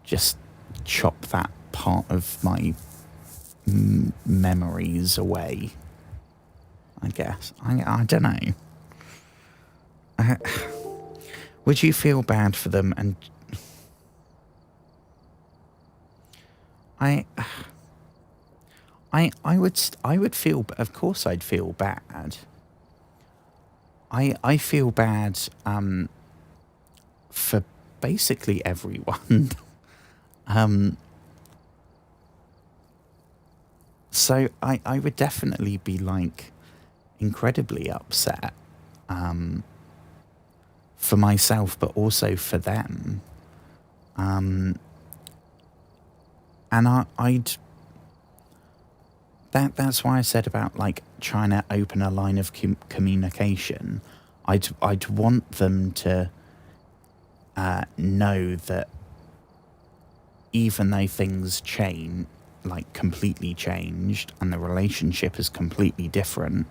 just chop that part of my memories away. I guess I don't know. Would you feel bad for them? And I would feel. Of course, I'd feel bad. I feel bad for basically everyone. So I would definitely be like incredibly upset for myself, but also for them. And I'd that's why I said about like trying to open a line of communication. I'd want them to know that even though things change, like completely changed, and the relationship is completely different,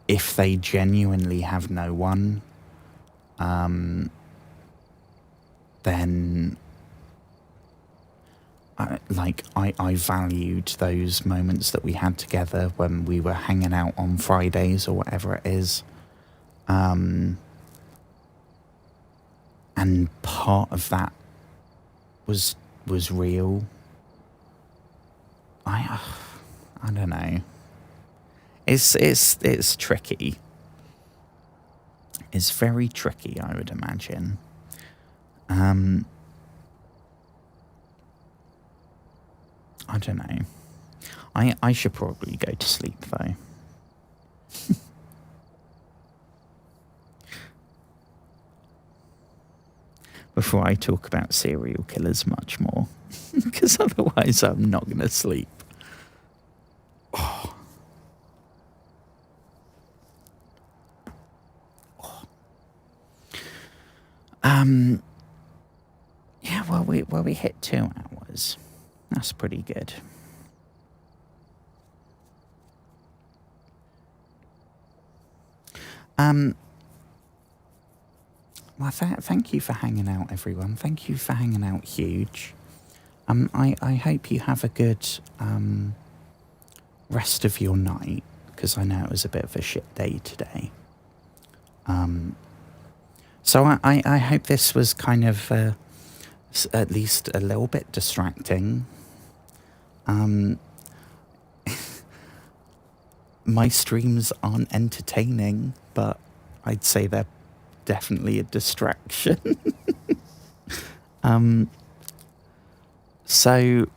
if they genuinely have no one, then I valued those moments that we had together when we were hanging out on Fridays or whatever it is. And part of that was real. I don't know. It's tricky. It's very tricky, I would imagine. I don't know. I should probably go to sleep though. Before I talk about serial killers much more, because otherwise I'm not going to sleep. Oh. Oh. Yeah, well, we hit 2 hours. That's pretty good. Well, thank you for hanging out, everyone. Thank you for hanging out, huge. I hope you have a good rest of your night, because I know it was a bit of a shit day today. So I hope this was kind of at least a little bit distracting. My streams aren't entertaining, but I'd say they're definitely a distraction. So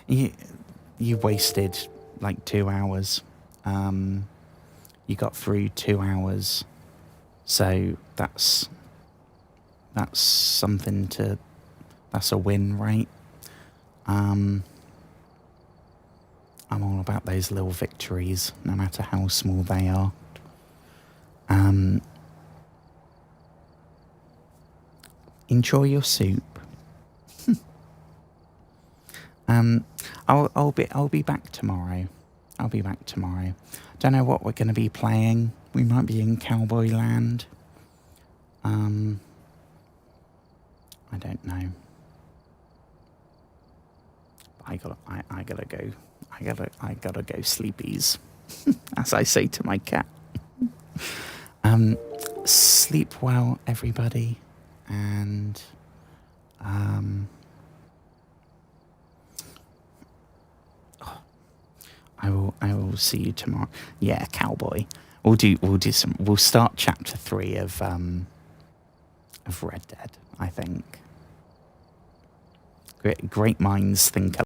you wasted like 2 hours. You got through 2 hours, so that's something to. That's a win, right? I'm all about those little victories, no matter how small they are. Enjoy your soup. I'll be back tomorrow. Don't know what we're going to be playing. We might be in Cowboy Land. I don't know. I gotta go. I gotta go sleepies, as I say to my cat. Sleep well, everybody, and I will see you tomorrow. Yeah, cowboy. We'll start chapter 3 of Red Dead, I think. Great minds think